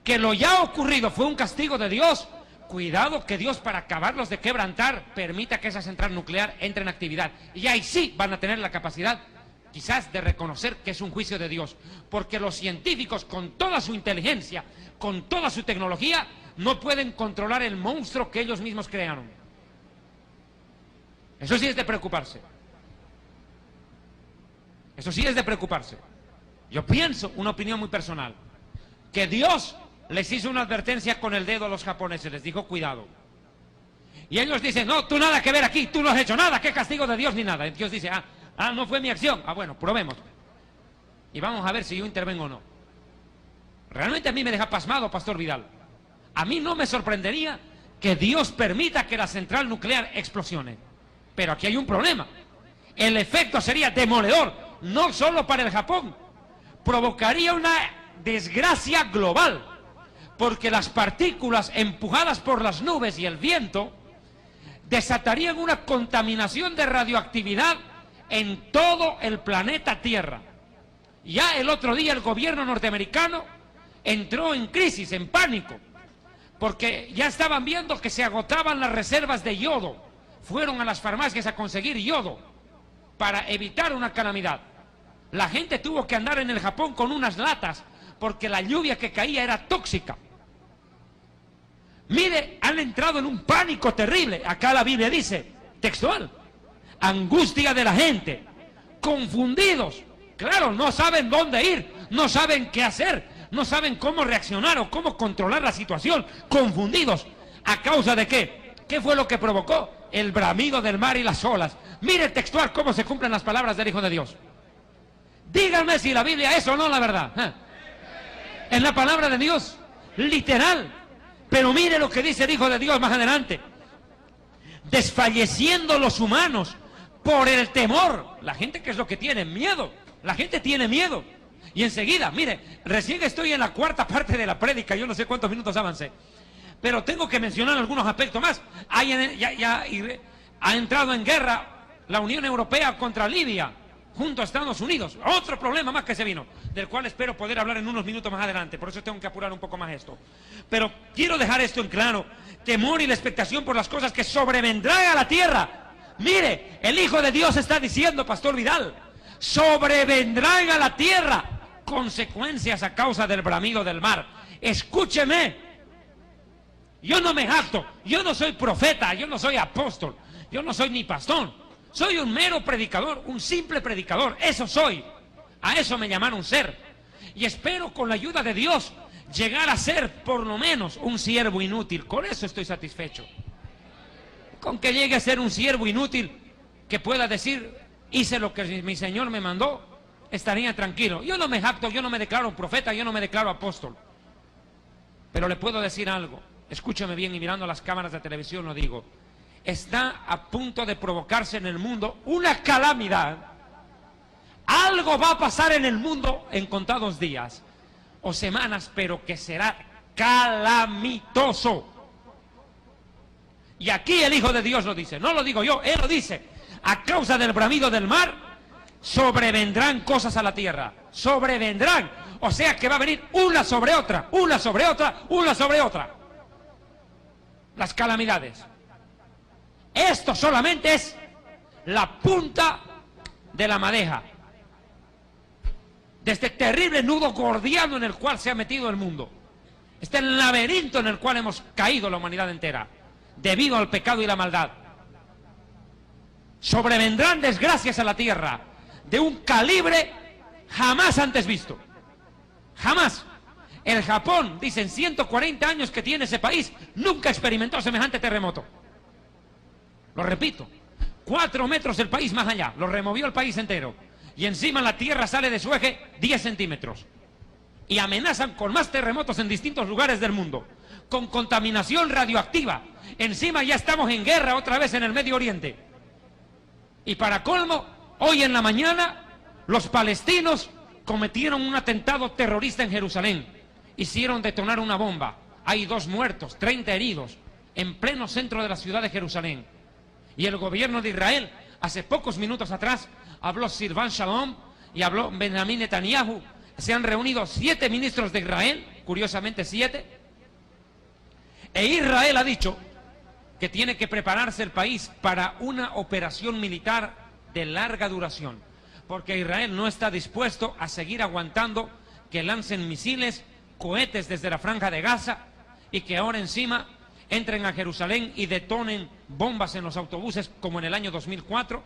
Speaker 2: que lo ya ocurrido fue un castigo de Dios, cuidado que Dios, para acabarlos de quebrantar, permita que esa central nuclear entre en actividad. Y ahí sí van a tener la capacidad, quizás, de reconocer que es un juicio de Dios. Porque los científicos, con toda su inteligencia, con toda su tecnología, no pueden controlar el monstruo que ellos mismos crearon. Eso sí es de preocuparse. Eso sí es de preocuparse. Yo pienso, una opinión muy personal, que Dios les hizo una advertencia con el dedo a los japoneses, les dijo cuidado. Y ellos dicen, no, tú nada que ver aquí, tú no has hecho nada, qué castigo de Dios ni nada. Y Dios dice, no fue mi acción. Bueno, probemos. Y vamos a ver si yo intervengo o no. Realmente a mí me deja pasmado, Pastor Vidal. A mí no me sorprendería que Dios permita que la central nuclear explosione. Pero aquí hay un problema. El efecto sería demoledor, no solo para el Japón. Provocaría una desgracia global, porque las partículas empujadas por las nubes y el viento desatarían una contaminación de radioactividad en todo el planeta Tierra. Ya el otro día el gobierno norteamericano entró en crisis, en pánico, porque ya estaban viendo que se agotaban las reservas de yodo. Fueron a las farmacias a conseguir yodo para evitar una calamidad. La gente tuvo que andar en el Japón con unas latas porque la lluvia que caía era tóxica. Mire, han entrado en un pánico terrible. Acá la Biblia dice, textual, angustia de la gente, confundidos. Claro, no saben dónde ir, no saben qué hacer, no saben cómo reaccionar o cómo controlar la situación. Confundidos. ¿A causa de qué? ¿Qué fue lo que provocó? El bramido del mar y las olas. Mire textual cómo se cumplen las palabras del Hijo de Dios. Díganme si la Biblia es o no la verdad. Es la palabra de Dios, literal. Pero mire lo que dice el Hijo de Dios más adelante. Desfalleciendo los humanos por el temor. La gente, ¿qué es lo que tiene? Miedo. La gente tiene miedo. Y enseguida, mire, recién estoy en la cuarta parte de la prédica, yo no sé cuántos minutos avancé, pero tengo que mencionar algunos aspectos más. Ha entrado en guerra la Unión Europea contra Libia, junto a Estados Unidos. Otro problema más que se vino, del cual espero poder hablar en unos minutos más adelante. Por eso tengo que apurar un poco más esto. Pero quiero dejar esto en claro. Temor y la expectación por las cosas que sobrevendrán a la tierra. Mire, el Hijo de Dios está diciendo, Pastor Vidal, sobrevendrán a la tierra consecuencias a causa del bramido del mar. Escúcheme. Yo no me jacto, yo no soy profeta, yo no soy apóstol, yo no soy ni pastor. Soy un mero predicador, un simple predicador, eso soy. A eso me llamaron ser. Y espero con la ayuda de Dios llegar a ser por lo menos un siervo inútil. Con eso estoy satisfecho. Con que llegue a ser un siervo inútil que pueda decir, hice lo que mi Señor me mandó, estaría tranquilo. Yo no me jacto, yo no me declaro profeta, yo no me declaro apóstol. Pero le puedo decir algo, escúcheme bien y mirando las cámaras de televisión lo digo. Está a punto de provocarse en el mundo una calamidad. Algo va a pasar en el mundo en contados días o semanas, pero que será calamitoso. Y aquí el Hijo de Dios lo dice, no lo digo yo, Él lo dice. A causa del bramido del mar, sobrevendrán cosas a la tierra. Sobrevendrán. O sea que va a venir una sobre otra, una sobre otra, una sobre otra. Las calamidades. Esto solamente es la punta de la madeja de este terrible nudo gordiano en el cual se ha metido el mundo. Este laberinto en el cual hemos caído la humanidad entera, debido al pecado y la maldad. Sobrevendrán desgracias a la tierra de un calibre jamás antes visto. Jamás. El Japón, dicen 140 años que tiene ese país, nunca experimentó semejante terremoto. Lo repito, 4 metros el país más allá, lo removió el país entero. Y encima la tierra sale de su eje 10 centímetros. Y amenazan con más terremotos en distintos lugares del mundo, con contaminación radioactiva. Encima ya estamos en guerra otra vez en el Medio Oriente. Y para colmo, hoy en la mañana, los palestinos cometieron un atentado terrorista en Jerusalén. Hicieron detonar una bomba. Hay 2 muertos, 30 heridos, en pleno centro de la ciudad de Jerusalén. Y el gobierno de Israel, hace pocos minutos atrás, habló Silvan Shalom y habló Benjamín Netanyahu. Se han reunido 7 ministros de Israel, curiosamente 7. E Israel ha dicho que tiene que prepararse el país para una operación militar de larga duración. Porque Israel no está dispuesto a seguir aguantando que lancen misiles, cohetes desde la franja de Gaza y que ahora encima entren a Jerusalén y detonen bombas en los autobuses como en el año 2004.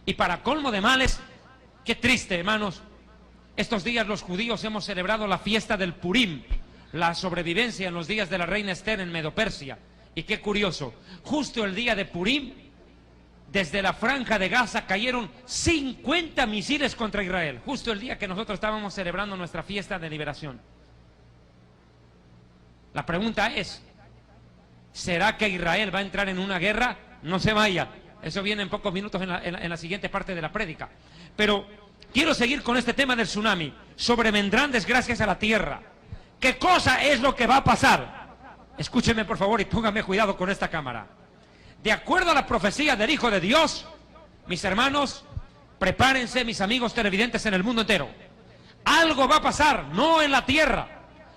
Speaker 2: Y para colmo de males, qué triste, hermanos, estos días los judíos hemos celebrado la fiesta del Purim, la sobrevivencia en los días de la reina Esther en Medo-Persia. Y qué curioso, justo el día de Purim, desde la franja de Gaza cayeron 50 misiles contra Israel, justo el día que nosotros estábamos celebrando nuestra fiesta de liberación. La pregunta es, ¿será que Israel va a entrar en una guerra? No se vaya. Eso viene en pocos minutos en la siguiente parte de la prédica. Pero quiero seguir con este tema del tsunami. Sobrevendrán desgracias a la tierra. ¿Qué cosa es lo que va a pasar? Escúcheme por favor y póngame cuidado con esta cámara. De acuerdo a la profecía del Hijo de Dios, mis hermanos, prepárense, mis amigos televidentes en el mundo entero. Algo va a pasar, no en la tierra,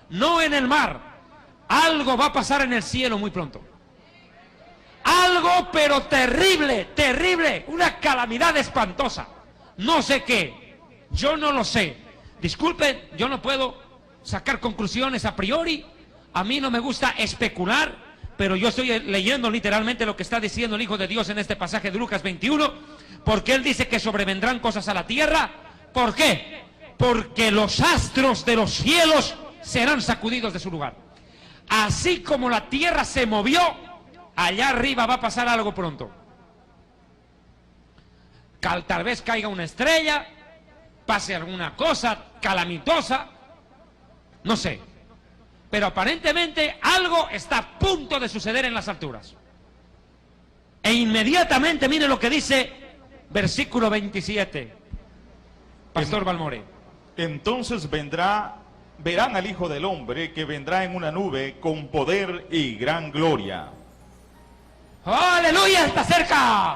Speaker 2: no en el mar. Algo va a pasar en el cielo muy pronto. Algo pero terrible, terrible, una calamidad espantosa. No sé qué, yo no lo sé. Disculpen, yo no puedo sacar conclusiones a priori. A mí no me gusta especular, pero yo estoy leyendo literalmente lo que está diciendo el Hijo de Dios en este pasaje de Lucas 21, porque Él dice que sobrevendrán cosas a la tierra. ¿Por qué? Porque los astros de los cielos serán sacudidos de su lugar. Así como la tierra se movió, allá arriba va a pasar algo pronto. Tal vez caiga una estrella, pase alguna cosa calamitosa, no sé. Pero aparentemente algo está a punto de suceder en las alturas. E inmediatamente mire lo que dice versículo 27. Pastor Balmore.
Speaker 3: Entonces verán al Hijo del Hombre que vendrá en una nube con poder y gran gloria.
Speaker 2: ¡Aleluya! Está cerca.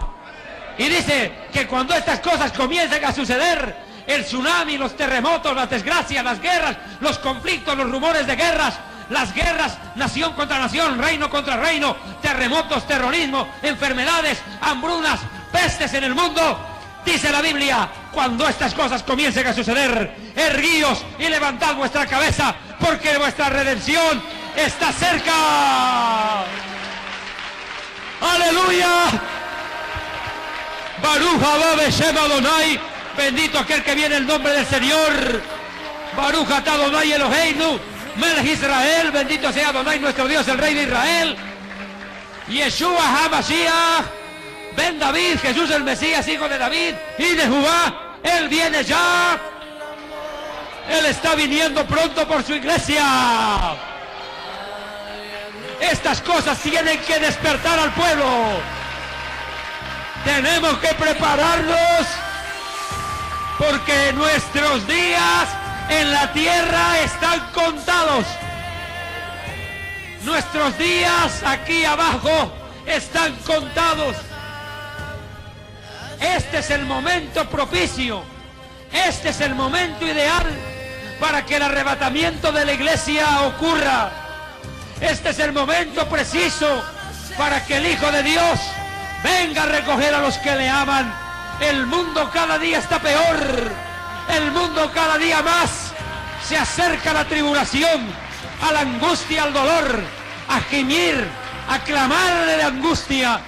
Speaker 2: Y dice que cuando estas cosas comiencen a suceder, el tsunami, los terremotos, las desgracias, las guerras, los conflictos, los rumores de guerras, las guerras, nación contra nación, reino contra reino, terremotos, terrorismo, enfermedades, hambrunas, pestes en el mundo. Dice la Biblia, cuando estas cosas comiencen a suceder, erguíos y levantad vuestra cabeza, porque vuestra redención está cerca. ¡Aleluya! Baruch haba Beshem Adonai, bendito aquel que viene en el nombre del Señor. Baruch atah Adonai Eloheinu, Melech Israel, bendito sea Adonai nuestro Dios, el Rey de Israel. Yeshua HaMashiach, Ben David, Jesús el Mesías, hijo de David y de Judá. Él viene ya. Él está viniendo pronto por su iglesia. Estas cosas tienen que despertar al pueblo. Tenemos que prepararnos porque nuestros días en la tierra están contados. Nuestros días aquí abajo están contados. Este es el momento propicio. Este es el momento ideal para que el arrebatamiento de la iglesia ocurra. Este es el momento preciso para que el Hijo de Dios venga a recoger a los que le aman. El mundo cada día está peor. El mundo cada día más se acerca a la tribulación, a la angustia, al dolor, a gemir, a clamarle de angustia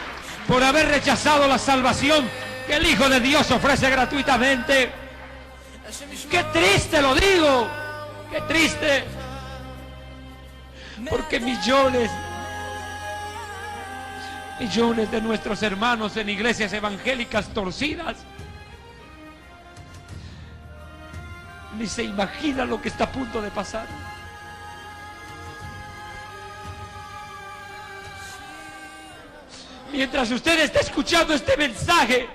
Speaker 2: por haber rechazado la salvación que el Hijo de Dios ofrece gratuitamente. ¡Qué triste lo digo! ¡Qué triste! Porque millones de nuestros hermanos en iglesias evangélicas torcidas ni se imagina lo que está a punto de pasar. Mientras usted está escuchando este mensaje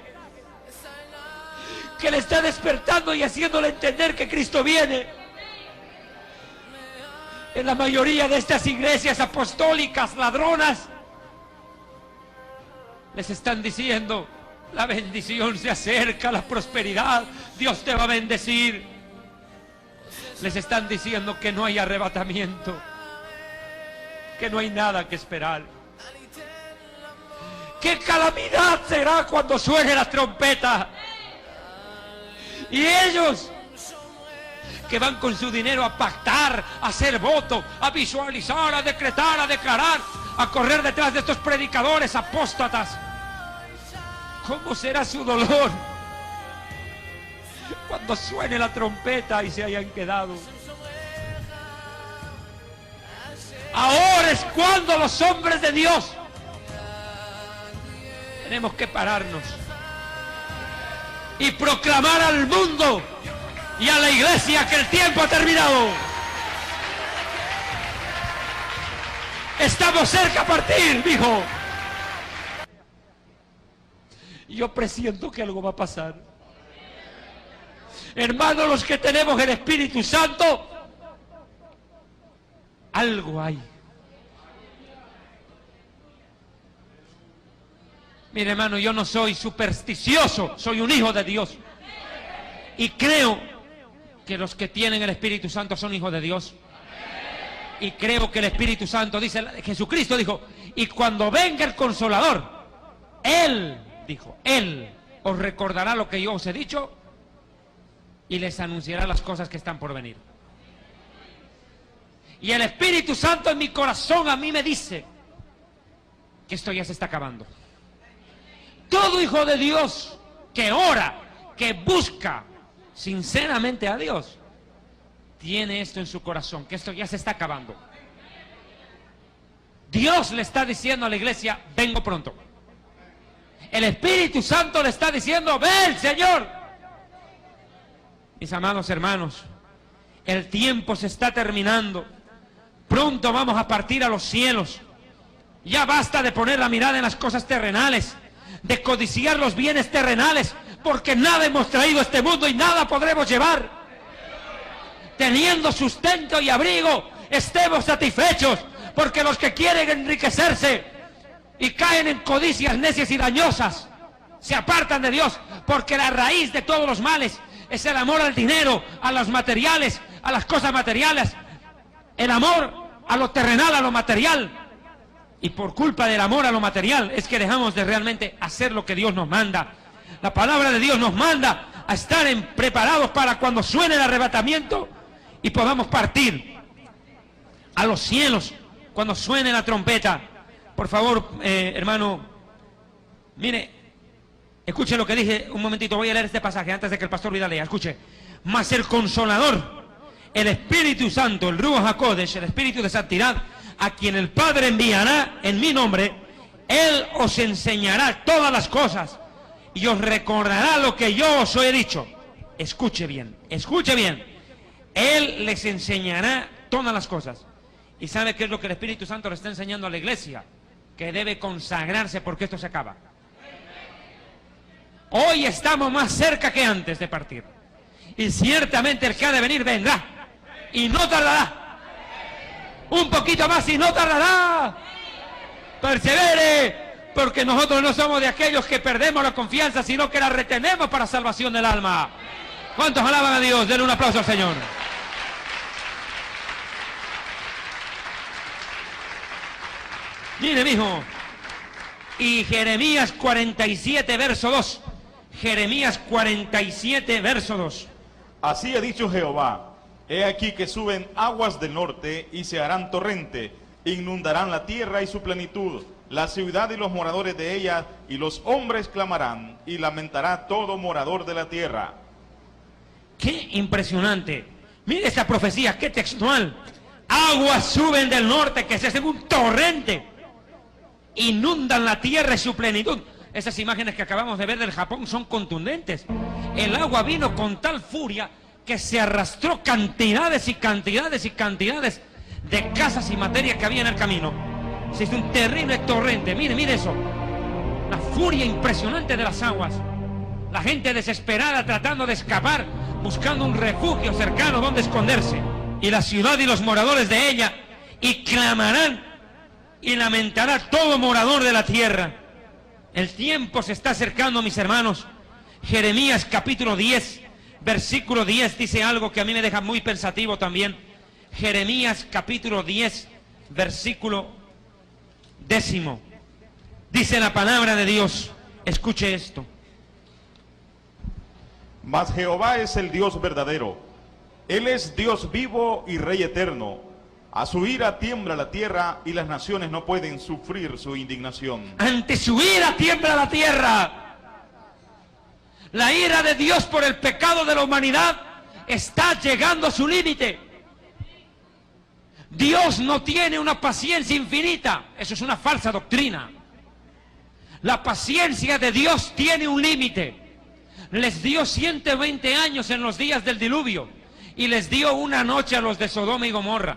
Speaker 2: que le está despertando y haciéndole entender que Cristo viene, en la mayoría de estas iglesias apostólicas ladronas les están diciendo: la bendición se acerca, la prosperidad, Dios te va a bendecir. Les están diciendo que no hay arrebatamiento, que no hay nada que esperar. ¡Qué calamidad será cuando suene la trompeta! Y ellos que van con su dinero a pactar, a hacer voto, a visualizar, a decretar, a declarar, a correr detrás de estos predicadores apóstatas. ¿Cómo será su dolor cuando suene la trompeta y se hayan quedado? Ahora es cuando los hombres de Dios tenemos que pararnos y proclamar al mundo y a la iglesia que el tiempo ha terminado. Estamos cerca a partir, hijo. Yo presiento que algo va a pasar. Hermanos, los que tenemos el Espíritu Santo, algo hay. Mire, hermano, yo no soy supersticioso, soy un hijo de Dios. Y creo que los que tienen el Espíritu Santo son hijos de Dios. Y creo que el Espíritu Santo, dice, Jesucristo dijo, y cuando venga el Consolador, Él, dijo, Él os recordará lo que yo os he dicho y les anunciará las cosas que están por venir. Y el Espíritu Santo en mi corazón a mí me dice que esto ya se está acabando. Todo hijo de Dios que ora, que busca sinceramente a Dios, tiene esto en su corazón, que esto ya se está acabando. Dios le está diciendo a la iglesia: vengo pronto. El Espíritu Santo le está diciendo: ven, Señor. Mis amados hermanos, el tiempo se está terminando. Pronto vamos a partir a los cielos. Ya basta de poner la mirada en las cosas terrenales, de codiciar los bienes terrenales, porque nada hemos traído a este mundo y nada podremos llevar. Teniendo sustento y abrigo, estemos satisfechos, porque los que quieren enriquecerse y caen en codicias necias y dañosas, se apartan de Dios, porque la raíz de todos los males es el amor al dinero, a los materiales, a las cosas materiales, el amor a lo terrenal, a lo material. Y por culpa del amor a lo material es que dejamos de realmente hacer lo que Dios nos manda. La palabra de Dios nos manda a estar preparados para cuando suene el arrebatamiento y podamos partir a los cielos cuando suene la trompeta. Por favor, hermano, mire, escuche lo que dije un momentito. Voy a leer este pasaje antes de que el pastor Vidal lea. Escuche: mas el Consolador, el Espíritu Santo, el Ruach HaKodesh, el Espíritu de Santidad, a quien el Padre enviará en mi nombre. Él os enseñará todas las cosas y os recordará lo que yo os he dicho. Escuche bien, escuche bien. Él les enseñará todas las cosas. ¿Y sabe qué es lo que el Espíritu Santo le está enseñando a la iglesia? Que debe consagrarse porque esto se acaba. Hoy estamos más cerca que antes de partir. Y ciertamente el que ha de venir vendrá. Y no tardará. Un poquito más y no tardará. Persevere, porque nosotros no somos de aquellos que perdemos la confianza, sino que la retenemos para salvación del alma. ¿Cuántos alaban a Dios? Denle un aplauso al Señor. Mire, mijo. Y Jeremías 47, verso 2. Jeremías 47, verso 2.
Speaker 3: Así ha dicho Jehová: he aquí que suben aguas del norte y se harán torrente, inundarán la tierra y su plenitud, la ciudad y los moradores de ella, y los hombres clamarán, y lamentará todo morador de la tierra.
Speaker 2: ¡Qué impresionante! Mire esta profecía, qué textual. Aguas suben del norte que se hacen un torrente, inundan la tierra y su plenitud. Esas imágenes que acabamos de ver del Japón son contundentes. El agua vino con tal furia que se arrastró cantidades y cantidades y cantidades de casas y materia que había en el camino. Se hizo un terrible torrente. Mire, mire eso. La furia impresionante de las aguas. La gente desesperada tratando de escapar, buscando un refugio cercano donde esconderse. Y la ciudad y los moradores de ella, y clamarán y lamentará todo morador de la tierra. El tiempo se está acercando, mis hermanos. Jeremías capítulo 10, versículo 10 dice algo que a mí me deja muy pensativo también. Jeremías capítulo 10, versículo 10. Dice la palabra de Dios. Escuche esto.
Speaker 3: Mas Jehová es el Dios verdadero. Él es Dios vivo y Rey eterno. A su ira tiembla la tierra y las naciones no pueden sufrir su indignación.
Speaker 2: Ante su ira tiembla la tierra. La ira de Dios por el pecado de la humanidad está llegando a su límite. Dios no tiene una paciencia infinita. Eso es una falsa doctrina. La paciencia de Dios tiene un límite. Les dio 120 años en los días del diluvio y les dio una noche a los de Sodoma y Gomorra.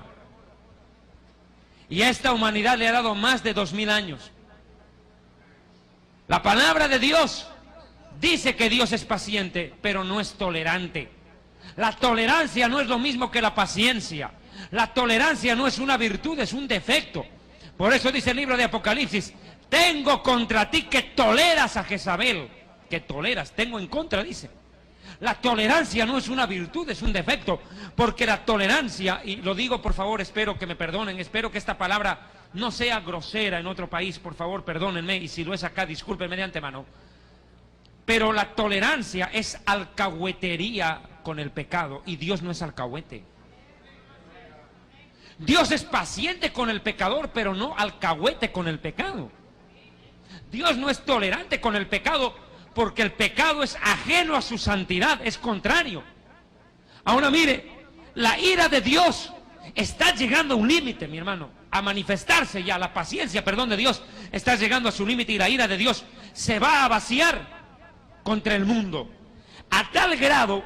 Speaker 2: Y a esta humanidad le ha dado más de 2000 años. La palabra de Dios dice que Dios es paciente, pero no es tolerante. La tolerancia no es lo mismo que la paciencia. La tolerancia no es una virtud, es un defecto. Por eso dice el libro de Apocalipsis: tengo contra ti que toleras a Jezabel. Que toleras, tengo en contra, dice. La tolerancia no es una virtud, es un defecto, porque la tolerancia, y lo digo por favor, espero que me perdonen, espero que esta palabra no sea grosera en otro país, por favor perdónenme, y si lo es acá, discúlpenme de antemano, pero la tolerancia es alcahuetería con el pecado, y Dios no es alcahuete. Dios es paciente con el pecador, pero no alcahuete con el pecado. Dios no es tolerante con el pecado, porque el pecado es ajeno a su santidad, es contrario. Ahora mire, la ira de Dios está llegando a un límite, mi hermano, a manifestarse ya. La paciencia, perdón, de Dios está llegando a su límite y la ira de Dios se va a vaciar contra el mundo. A tal grado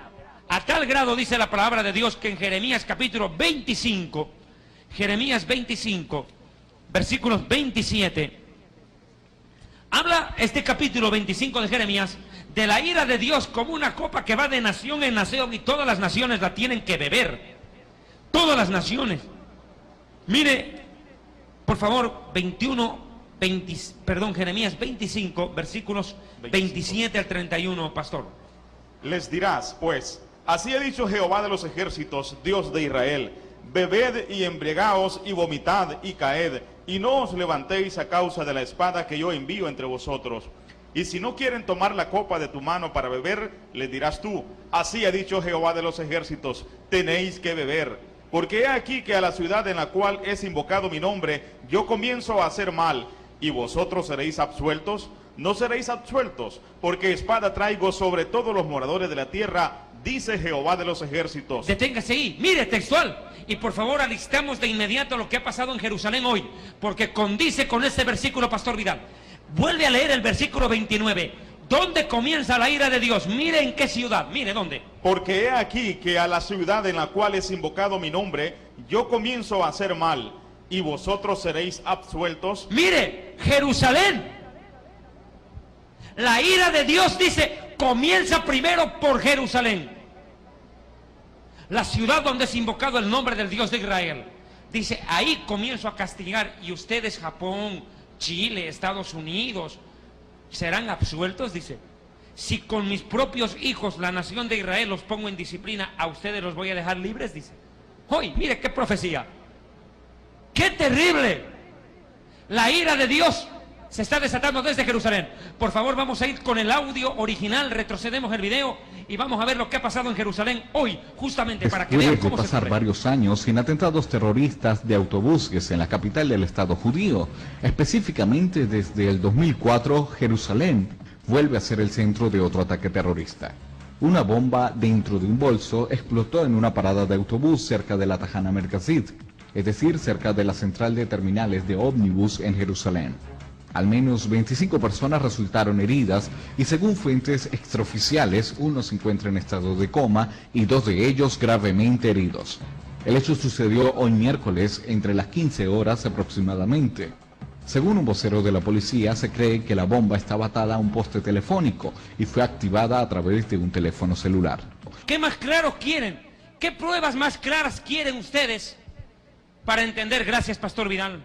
Speaker 2: dice la palabra de Dios que en Jeremías capítulo 25, Jeremías 25, versículos 27, habla este capítulo 25 de Jeremías de la ira de Dios como una copa que va de nación en nación y todas las naciones la tienen que beber. Todas las naciones. Mire, por favor, Jeremías 25, versículos 27 al 31, pastor.
Speaker 3: Les dirás, pues, así ha dicho Jehová de los ejércitos, Dios de Israel: bebed y embriagaos y vomitad y caed, y no os levantéis a causa de la espada que yo envío entre vosotros. Y si no quieren tomar la copa de tu mano para beber, les dirás tú: así ha dicho Jehová de los ejércitos, tenéis que beber. Porque he aquí que a la ciudad en la cual es invocado mi nombre, yo comienzo a hacer mal, y vosotros seréis absueltos. no seréis absueltos, porque espada traigo sobre todos los moradores de la tierra, dice Jehová de los ejércitos.
Speaker 2: Deténgase ahí, mire, textual. Y por favor alistamos de inmediato lo que ha pasado en Jerusalén hoy, porque condice con este versículo, Pastor Vidal. Vuelve a leer el versículo 29. ¿Dónde comienza la ira de Dios? Mire en qué ciudad, mire dónde.
Speaker 3: Porque he aquí que a la ciudad en la cual es invocado mi nombre, yo comienzo a hacer mal, y vosotros seréis absueltos.
Speaker 2: Mire, Jerusalén. La ira de Dios, dice, comienza primero por Jerusalén. La ciudad donde es invocado el nombre del Dios de Israel. Dice, ahí comienzo a castigar. Y ustedes, Japón, Chile, Estados Unidos, serán absueltos, dice. Si con mis propios hijos, la nación de Israel, los pongo en disciplina, a ustedes los voy a dejar libres, dice. Hoy, mire qué profecía. ¡Qué terrible! La ira de Dios se está desatando desde Jerusalén. Por favor, vamos a ir con el audio original, retrocedemos el video y vamos a ver lo que ha pasado en Jerusalén hoy, justamente para que vean cómo se
Speaker 6: pasar
Speaker 2: corre.
Speaker 6: varios años sin atentados terroristas de autobuses en la capital del Estado judío, específicamente desde el 2004, Jerusalén vuelve a ser el centro de otro ataque terrorista. Una bomba dentro de un bolso explotó en una parada de autobús cerca de la Tajana Merkazit, es decir, cerca de la central de terminales de ómnibus en Jerusalén. Al menos 25 personas resultaron heridas y según fuentes extraoficiales, uno se encuentra en estado de coma y 2 de ellos gravemente heridos. El hecho sucedió hoy miércoles entre las 15 horas aproximadamente. Según un vocero de la policía, se cree que la bomba estaba atada a un poste telefónico y fue activada a través de un teléfono celular.
Speaker 2: ¿Qué más claro quieren? ¿Qué pruebas más claras quieren ustedes para entender? Gracias, Pastor Vidal.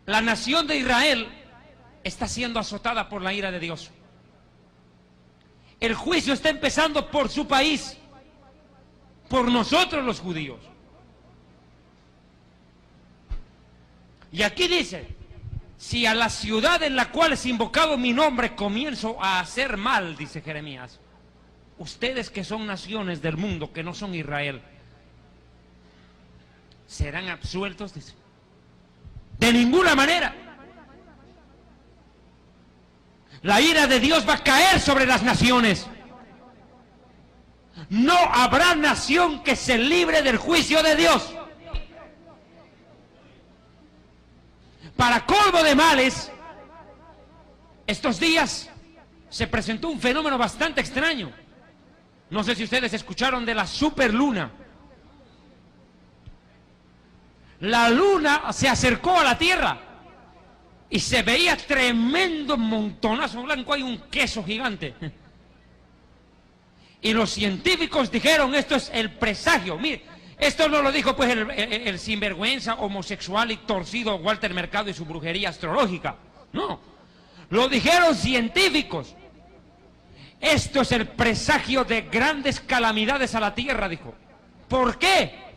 Speaker 2: La nación de Israel está siendo azotada por la ira de Dios. El juicio está empezando por su país, por nosotros los judíos. Y aquí dice, si a la ciudad en la cual es invocado mi nombre comienzo a hacer mal, dice Jeremías, ustedes que son naciones del mundo, que no son Israel, serán absueltos, dice. De ninguna manera. La ira de Dios va a caer sobre las naciones. No habrá nación que se libre del juicio de Dios. Para colmo de males, estos días se presentó un fenómeno bastante extraño. No sé si ustedes escucharon de la superluna. La luna se acercó a la Tierra y se veía tremendo montonazo blanco, hay un queso gigante. Y los científicos dijeron, esto es el presagio. Mire, esto no lo dijo pues el sinvergüenza, homosexual y torcido Walter Mercado y su brujería astrológica. No, lo dijeron científicos. Esto es el presagio de grandes calamidades a la Tierra, dijo. ¿Por qué?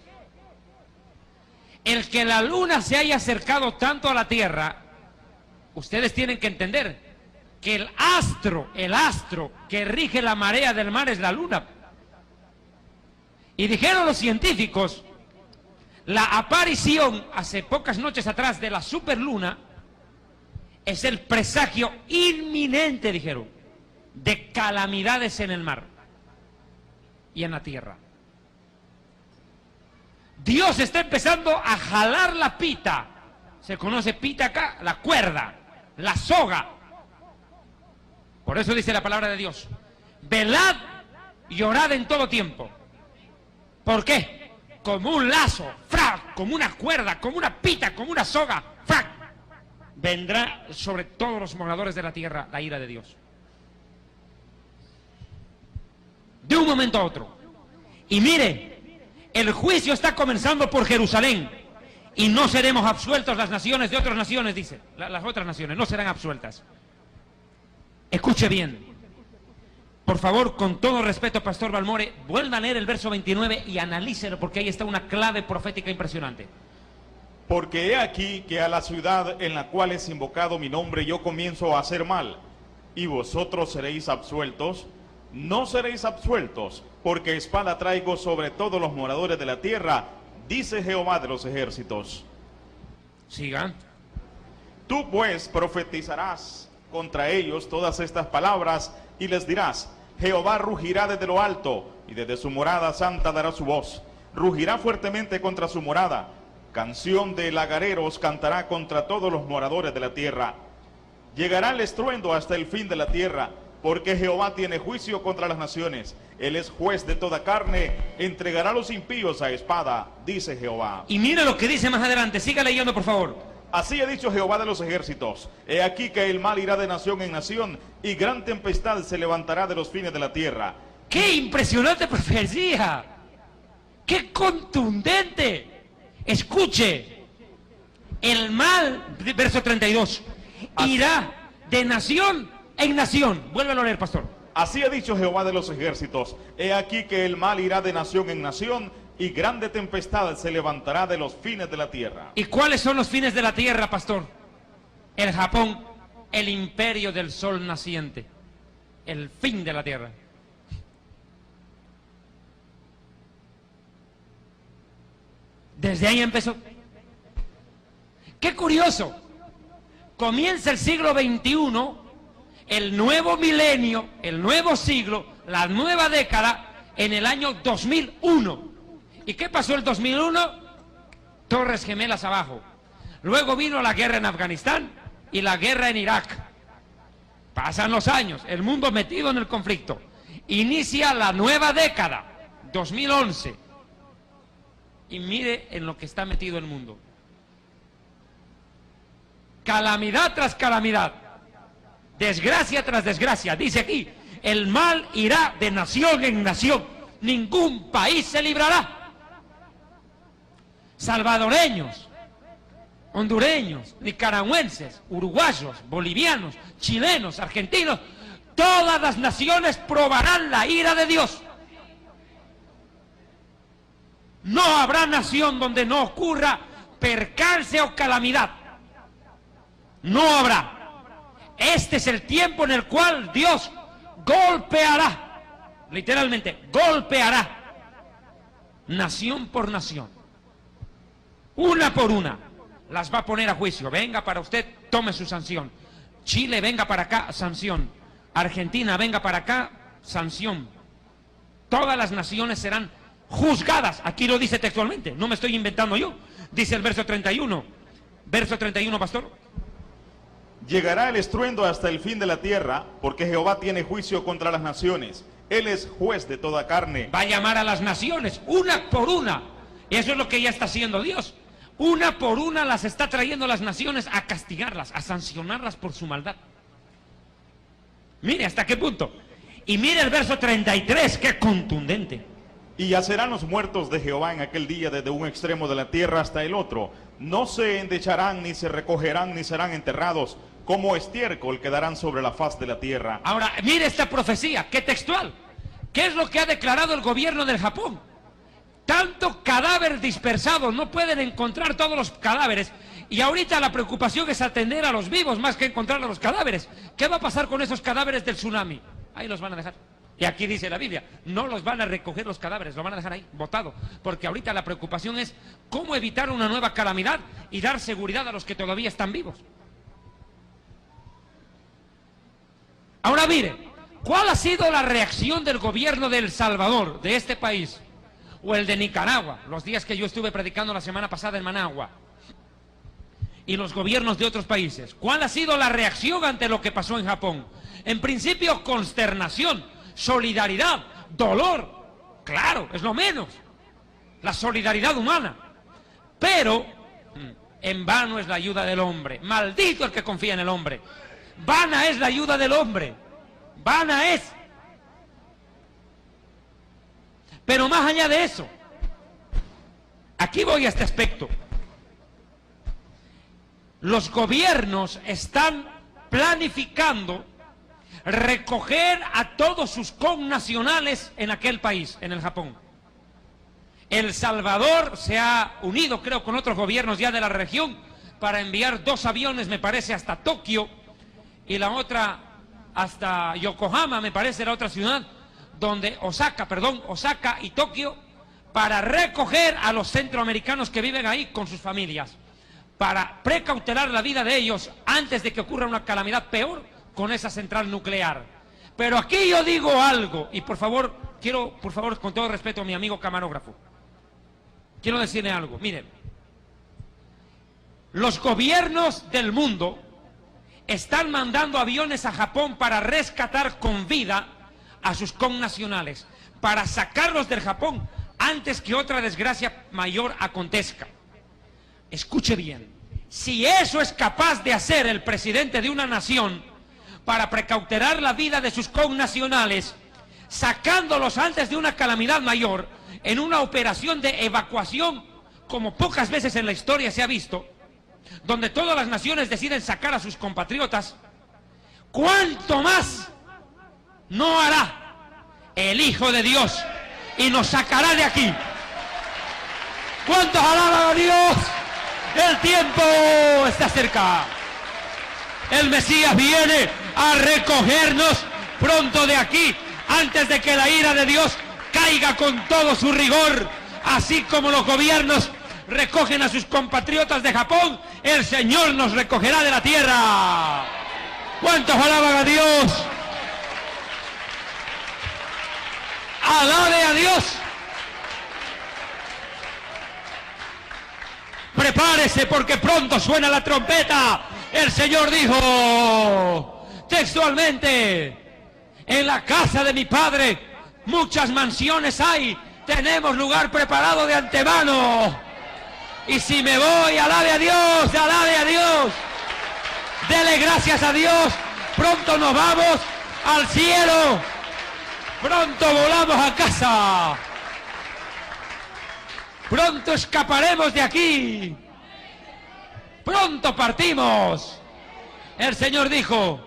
Speaker 2: El que la luna se haya acercado tanto a la Tierra, ustedes tienen que entender que el astro que rige la marea del mar es la luna. Y dijeron los científicos, la aparición hace pocas noches atrás de la superluna es el presagio inminente, dijeron, de calamidades en el mar y en la tierra. Dios está empezando a jalar la pita. Se conoce pita acá, la cuerda, la soga. Por eso dice la palabra de Dios, velad y orad en todo tiempo. ¿Por qué? Como un lazo, ¡frac!, como una cuerda, como una pita, como una soga, ¡frac!, vendrá sobre todos los moradores de la tierra la ira de Dios. De un momento a otro. Y mire, el juicio está comenzando por Jerusalén y no seremos absueltos las naciones de otras naciones, dice. Las otras naciones no serán absueltas. Escuche bien. Por favor, con todo respeto, Pastor Balmore, vuelva a leer el verso 29 y analícelo porque ahí está una clave profética impresionante.
Speaker 3: Porque he aquí que a la ciudad en la cual es invocado mi nombre yo comienzo a hacer mal, y vosotros seréis absueltos. No seréis absueltos, porque espada traigo sobre todos los moradores de la tierra, dice Jehová de los ejércitos.
Speaker 2: Sigan.
Speaker 3: Tú pues profetizarás contra ellos todas estas palabras y les dirás: Jehová rugirá desde lo alto y desde su morada santa dará su voz. Rugirá fuertemente contra su morada. Canción de lagareros cantará contra todos los moradores de la tierra. Llegará el estruendo hasta el fin de la tierra, porque Jehová tiene juicio contra las naciones. Él es juez de toda carne, entregará a los impíos a espada, dice Jehová.
Speaker 2: Y mira lo que dice más adelante, siga leyendo por favor.
Speaker 3: Así ha dicho Jehová de los ejércitos: he aquí que el mal irá de nación en nación, y gran tempestad se levantará de los fines de la tierra.
Speaker 2: ¡Qué impresionante profecía! ¡Qué contundente! Escuche, el mal, verso 32, irá de nación en nación. Vuélvelo a leer, pastor.
Speaker 3: Así ha dicho Jehová de los ejércitos: he aquí que el mal irá de nación en nación, y grande tempestad se levantará de los fines de la tierra.
Speaker 2: ¿Y cuáles son los fines de la tierra, pastor? El Japón, el imperio del sol naciente, el fin de la tierra. Desde ahí empezó. ¡Qué curioso! Comienza el siglo XXI, el nuevo milenio, el nuevo siglo, la nueva década, en el año 2001. ¿Y qué pasó el 2001? Torres Gemelas abajo. Luego vino la guerra en Afganistán y la guerra en Irak. Pasan los años, el mundo metido en el conflicto. Inicia la nueva década, 2011. Y mire en lo que está metido el mundo. Calamidad tras calamidad, desgracia tras desgracia. Dice aquí: el mal irá de nación en nación, ningún país se librará. Salvadoreños, hondureños, nicaragüenses, uruguayos, bolivianos, chilenos, argentinos, todas las naciones probarán la ira de Dios. No habrá nación donde no ocurra percance o calamidad. No habrá. Este es el tiempo en el cual Dios golpeará, literalmente, golpeará, nación por nación, una por una, las va a poner a juicio. Venga para usted, tome su sanción. Chile, venga para acá, sanción. Argentina, venga para acá, sanción. Todas las naciones serán juzgadas. Aquí lo dice textualmente, no me estoy inventando yo. Dice el verso 31. Verso 31, pastor.
Speaker 3: Llegará el estruendo hasta el fin de la tierra, porque Jehová tiene juicio contra las naciones. Él es juez de toda carne.
Speaker 2: Va a llamar a las naciones, una por una. Y eso es lo que ya está haciendo Dios. Una por una las está trayendo las naciones a castigarlas, a sancionarlas por su maldad. Mire hasta qué punto. Y mire el verso 33, qué contundente.
Speaker 3: Y yacerán los muertos de Jehová en aquel día desde un extremo de la tierra hasta el otro. No se endecharán, ni se recogerán, ni serán enterrados. Como estiércol quedarán sobre la faz de la tierra.
Speaker 2: Ahora, mire esta profecía, qué textual. ¿Qué es lo que ha declarado el gobierno del Japón? Tanto cadáver dispersado, no pueden encontrar todos los cadáveres. Y ahorita la preocupación es atender a los vivos más que encontrar a los cadáveres. ¿Qué va a pasar con esos cadáveres del tsunami? Ahí los van a dejar. Y aquí dice la Biblia, no los van a recoger los cadáveres, los van a dejar ahí, botado. Porque ahorita la preocupación es cómo evitar una nueva calamidad y dar seguridad a los que todavía están vivos. Ahora mire, ¿cuál ha sido la reacción del gobierno de El Salvador, de este país? O el de Nicaragua, los días que yo estuve predicando la semana pasada en Managua. Y los gobiernos de otros países. ¿Cuál ha sido la reacción ante lo que pasó en Japón? En principio, consternación, solidaridad, dolor. Claro, es lo menos. La solidaridad humana. Pero, en vano es la ayuda del hombre. Maldito el que confía en el hombre. Vana es la ayuda del hombre. Vana es. Pero más allá de eso, aquí voy a este aspecto. Los gobiernos están planificando recoger a todos sus connacionales en aquel país, en el Japón. El Salvador se ha unido, creo, con otros gobiernos ya de la región para enviar 2 aviones, me parece, hasta Tokio y la otra hasta Yokohama, me parece, la otra ciudad, donde Osaka y Tokio, para recoger a los centroamericanos que viven ahí con sus familias, para precautelar la vida de ellos antes de que ocurra una calamidad peor, con esa central nuclear. Pero aquí yo digo algo, y por favor, con todo respeto a mi amigo camarógrafo, quiero decirle algo. Miren, los gobiernos del mundo están mandando aviones a Japón para rescatar con vida a sus connacionales, para sacarlos del Japón antes que otra desgracia mayor acontezca. Escuche bien, si eso es capaz de hacer el presidente de una nación para precautelar la vida de sus connacionales, sacándolos antes de una calamidad mayor, en una operación de evacuación como pocas veces en la historia se ha visto, donde todas las naciones deciden sacar a sus compatriotas, ¿cuánto más no hará el Hijo de Dios y nos sacará de aquí? ¿Cuántos alaban a Dios? El tiempo está cerca. El Mesías viene a recogernos pronto de aquí, antes de que la ira de Dios caiga con todo su rigor. Así como los gobiernos recogen a sus compatriotas de Japón, el Señor nos recogerá de la tierra. ¿Cuántos alaban a Dios? ¡Alabe a Dios! Prepárese porque pronto suena la trompeta. El Señor dijo textualmente: en la casa de mi Padre muchas mansiones hay, tenemos lugar preparado de antemano. Y si me voy, alabe a Dios, alabe a Dios. Dele gracias a Dios. Pronto nos vamos al cielo. Pronto volamos a casa. Pronto escaparemos de aquí. Pronto partimos. El Señor dijo: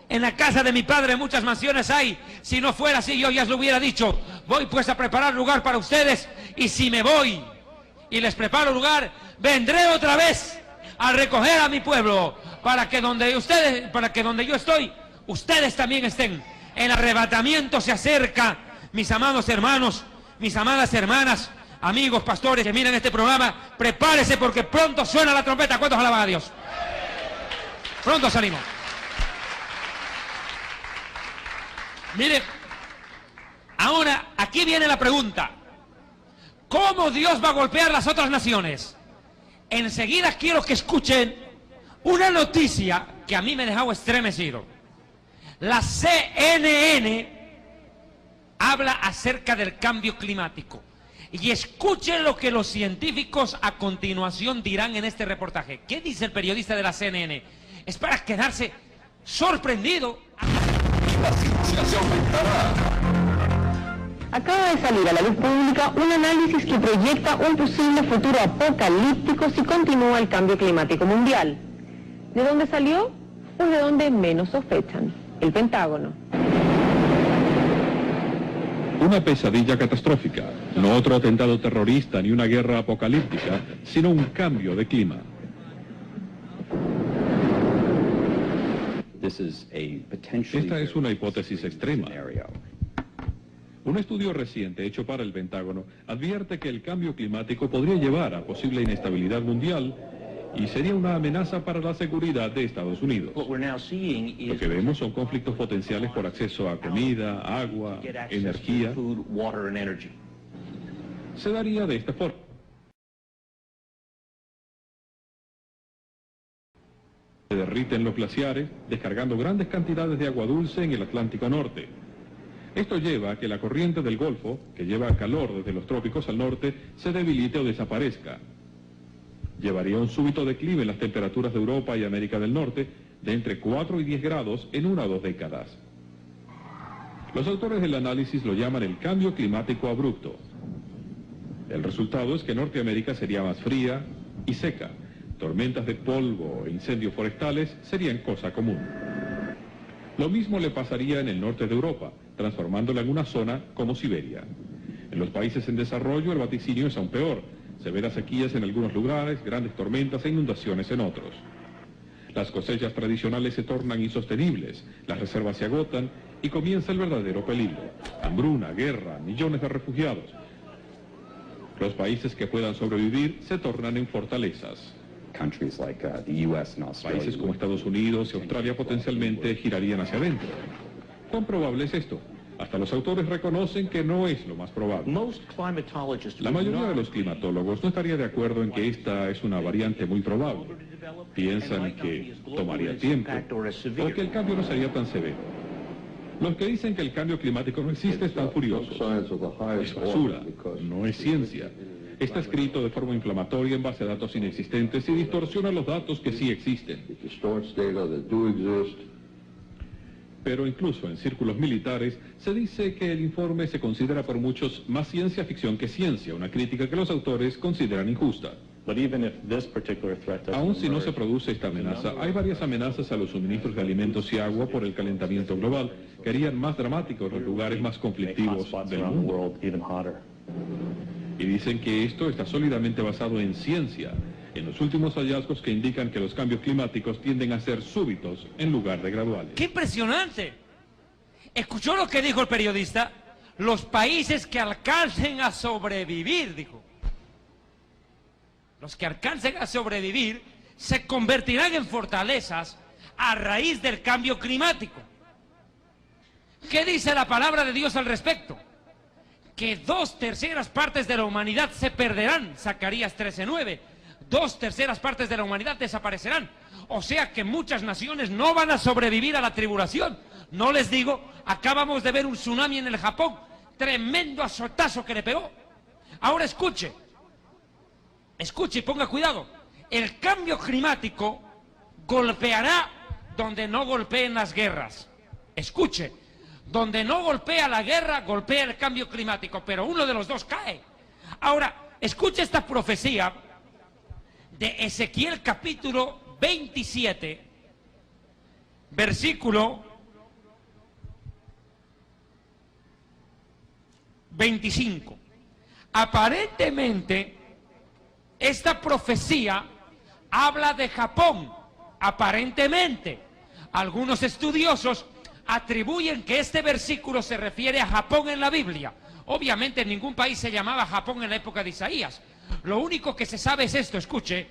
Speaker 2: en la casa de mi Padre muchas mansiones hay. Si no fuera así, yo ya os lo hubiera dicho. Voy pues a preparar lugar para ustedes. Y si me voy y les preparo lugar, vendré otra vez a recoger a mi pueblo, para que donde yo estoy, ustedes también estén. El arrebatamiento se acerca, mis amados hermanos, mis amadas hermanas, amigos pastores que miran este programa, prepárese porque pronto suena la trompeta. ¿Cuántos alaban a Dios? Pronto salimos. Mire, ahora aquí viene la pregunta: ¿cómo Dios va a golpear las otras naciones? Enseguida quiero que escuchen una noticia que a mí me ha dejado estremecido. La CNN habla acerca del cambio climático. Y escuchen lo que los científicos a continuación dirán en este reportaje. ¿Qué dice el periodista de la CNN? Es para quedarse sorprendido.
Speaker 7: La ciencia se aumentará.
Speaker 8: Acaba de salir a la luz pública un análisis que proyecta un posible futuro apocalíptico si continúa el cambio climático mundial. ¿De dónde salió? Pues de donde menos sospechan, el Pentágono.
Speaker 9: Una pesadilla catastrófica, no otro atentado terrorista ni una guerra apocalíptica, sino un cambio de clima. Esta es una hipótesis extrema. Un estudio reciente hecho para el Pentágono advierte que el cambio climático podría llevar a posible inestabilidad mundial y sería una amenaza para la seguridad de Estados Unidos. Lo que vemos son conflictos potenciales por acceso a comida, agua, energía. Se daría de esta forma. Se derriten los glaciares, descargando grandes cantidades de agua dulce en el Atlántico Norte. Esto lleva a que la corriente del Golfo, que lleva calor desde los trópicos al norte, se debilite o desaparezca. Llevaría un súbito declive en las temperaturas de Europa y América del Norte de entre 4 y 10 grados en 1 o 2 décadas. Los autores del análisis lo llaman el cambio climático abrupto. El resultado es que Norteamérica sería más fría y seca. Tormentas de polvo e incendios forestales serían cosa común. Lo mismo le pasaría en el norte de Europa, transformándola en una zona como Siberia. En los países en desarrollo el vaticinio es aún peor. Severas sequías en algunos lugares, grandes tormentas e inundaciones en otros. Las cosechas tradicionales se tornan insostenibles, las reservas se agotan y comienza el verdadero peligro. Hambruna, guerra, millones de refugiados. Los países que puedan sobrevivir se tornan en fortalezas. Países como Estados Unidos y Australia potencialmente girarían hacia adentro. ¿Cuán probable es esto? Hasta los autores reconocen que no es lo más probable. La mayoría de los climatólogos no estaría de acuerdo en que esta es una variante muy probable. Piensan que tomaría tiempo o que el cambio no sería tan severo. Los que dicen que el cambio climático no existe están furiosos. Es basura, no es ciencia. Está escrito de forma inflamatoria en base a datos inexistentes y distorsiona los datos que sí existen. Pero incluso en círculos militares se dice que el informe se considera por muchos más ciencia ficción que ciencia, una crítica que los autores consideran injusta. Aun si no se produce esta amenaza, hay varias amenazas a los suministros de alimentos y agua por el calentamiento global que harían más dramáticos los lugares más conflictivos del mundo. Y dicen que esto está sólidamente basado en ciencia, en los últimos hallazgos que indican que los cambios climáticos tienden a ser súbitos en lugar de graduales.
Speaker 2: ¡Qué impresionante! ¿Escuchó lo que dijo el periodista? Los países que alcancen a sobrevivir, dijo. Los que alcancen a sobrevivir se convertirán en fortalezas a raíz del cambio climático. ¿Qué dice la palabra de Dios al respecto? Que 2/3 partes de la humanidad se perderán, Zacarías 13:9. 2/3 partes de la humanidad desaparecerán. O sea que muchas naciones no van a sobrevivir a la tribulación. No les digo, acabamos de ver un tsunami en el Japón. Tremendo azotazo que le pegó. Ahora escuche y ponga cuidado. El cambio climático golpeará donde no golpeen las guerras. Escuche, donde no golpea la guerra, golpea el cambio climático, pero uno de los dos cae. Ahora, escuche esta profecía de Ezequiel capítulo 27, versículo 25. Aparentemente, esta profecía habla de Japón. Aparentemente, algunos estudiosos atribuyen que este versículo se refiere a Japón en la Biblia. Obviamente ningún país se llamaba Japón en la época de Isaías. Lo único que se sabe es esto, escuche,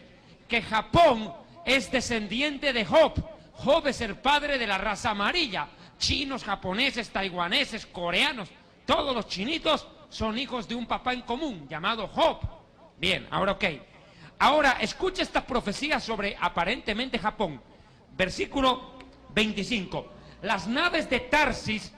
Speaker 2: que Japón es descendiente de Job. Job es el padre de la raza amarilla. Chinos, japoneses, taiwaneses, coreanos, todos los chinitos son hijos de un papá en común llamado Job. Bien, ahora ok. Ahora escuche esta profecía sobre aparentemente Japón. Versículo 25. Las naves de Tarsis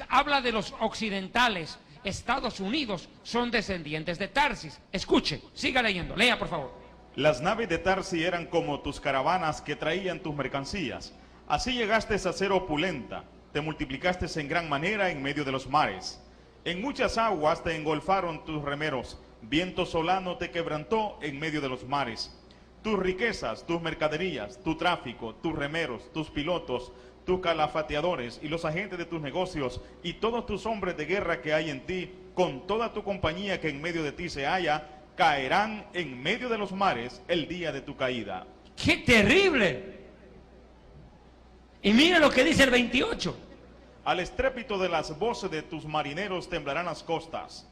Speaker 2: habla de los occidentales. Estados Unidos son descendientes de Tarsis. Escuche, siga leyendo, lea por favor.
Speaker 3: Las naves de Tarsis eran como tus caravanas que traían tus mercancías. Así llegaste a ser opulenta, te multiplicaste en gran manera en medio de los mares. En muchas aguas te engolfaron tus remeros, viento solano te quebrantó en medio de los mares. Tus riquezas, tus mercaderías, tu tráfico, tus remeros, tus pilotos, tus calafateadores y los agentes de tus negocios y todos tus hombres de guerra que hay en ti, con toda tu compañía que en medio de ti se halla, caerán en medio de los mares el día de tu caída.
Speaker 2: ¡Qué terrible! Y mire lo que dice el 28.
Speaker 3: Al estrépito de las voces de tus marineros temblarán las costas.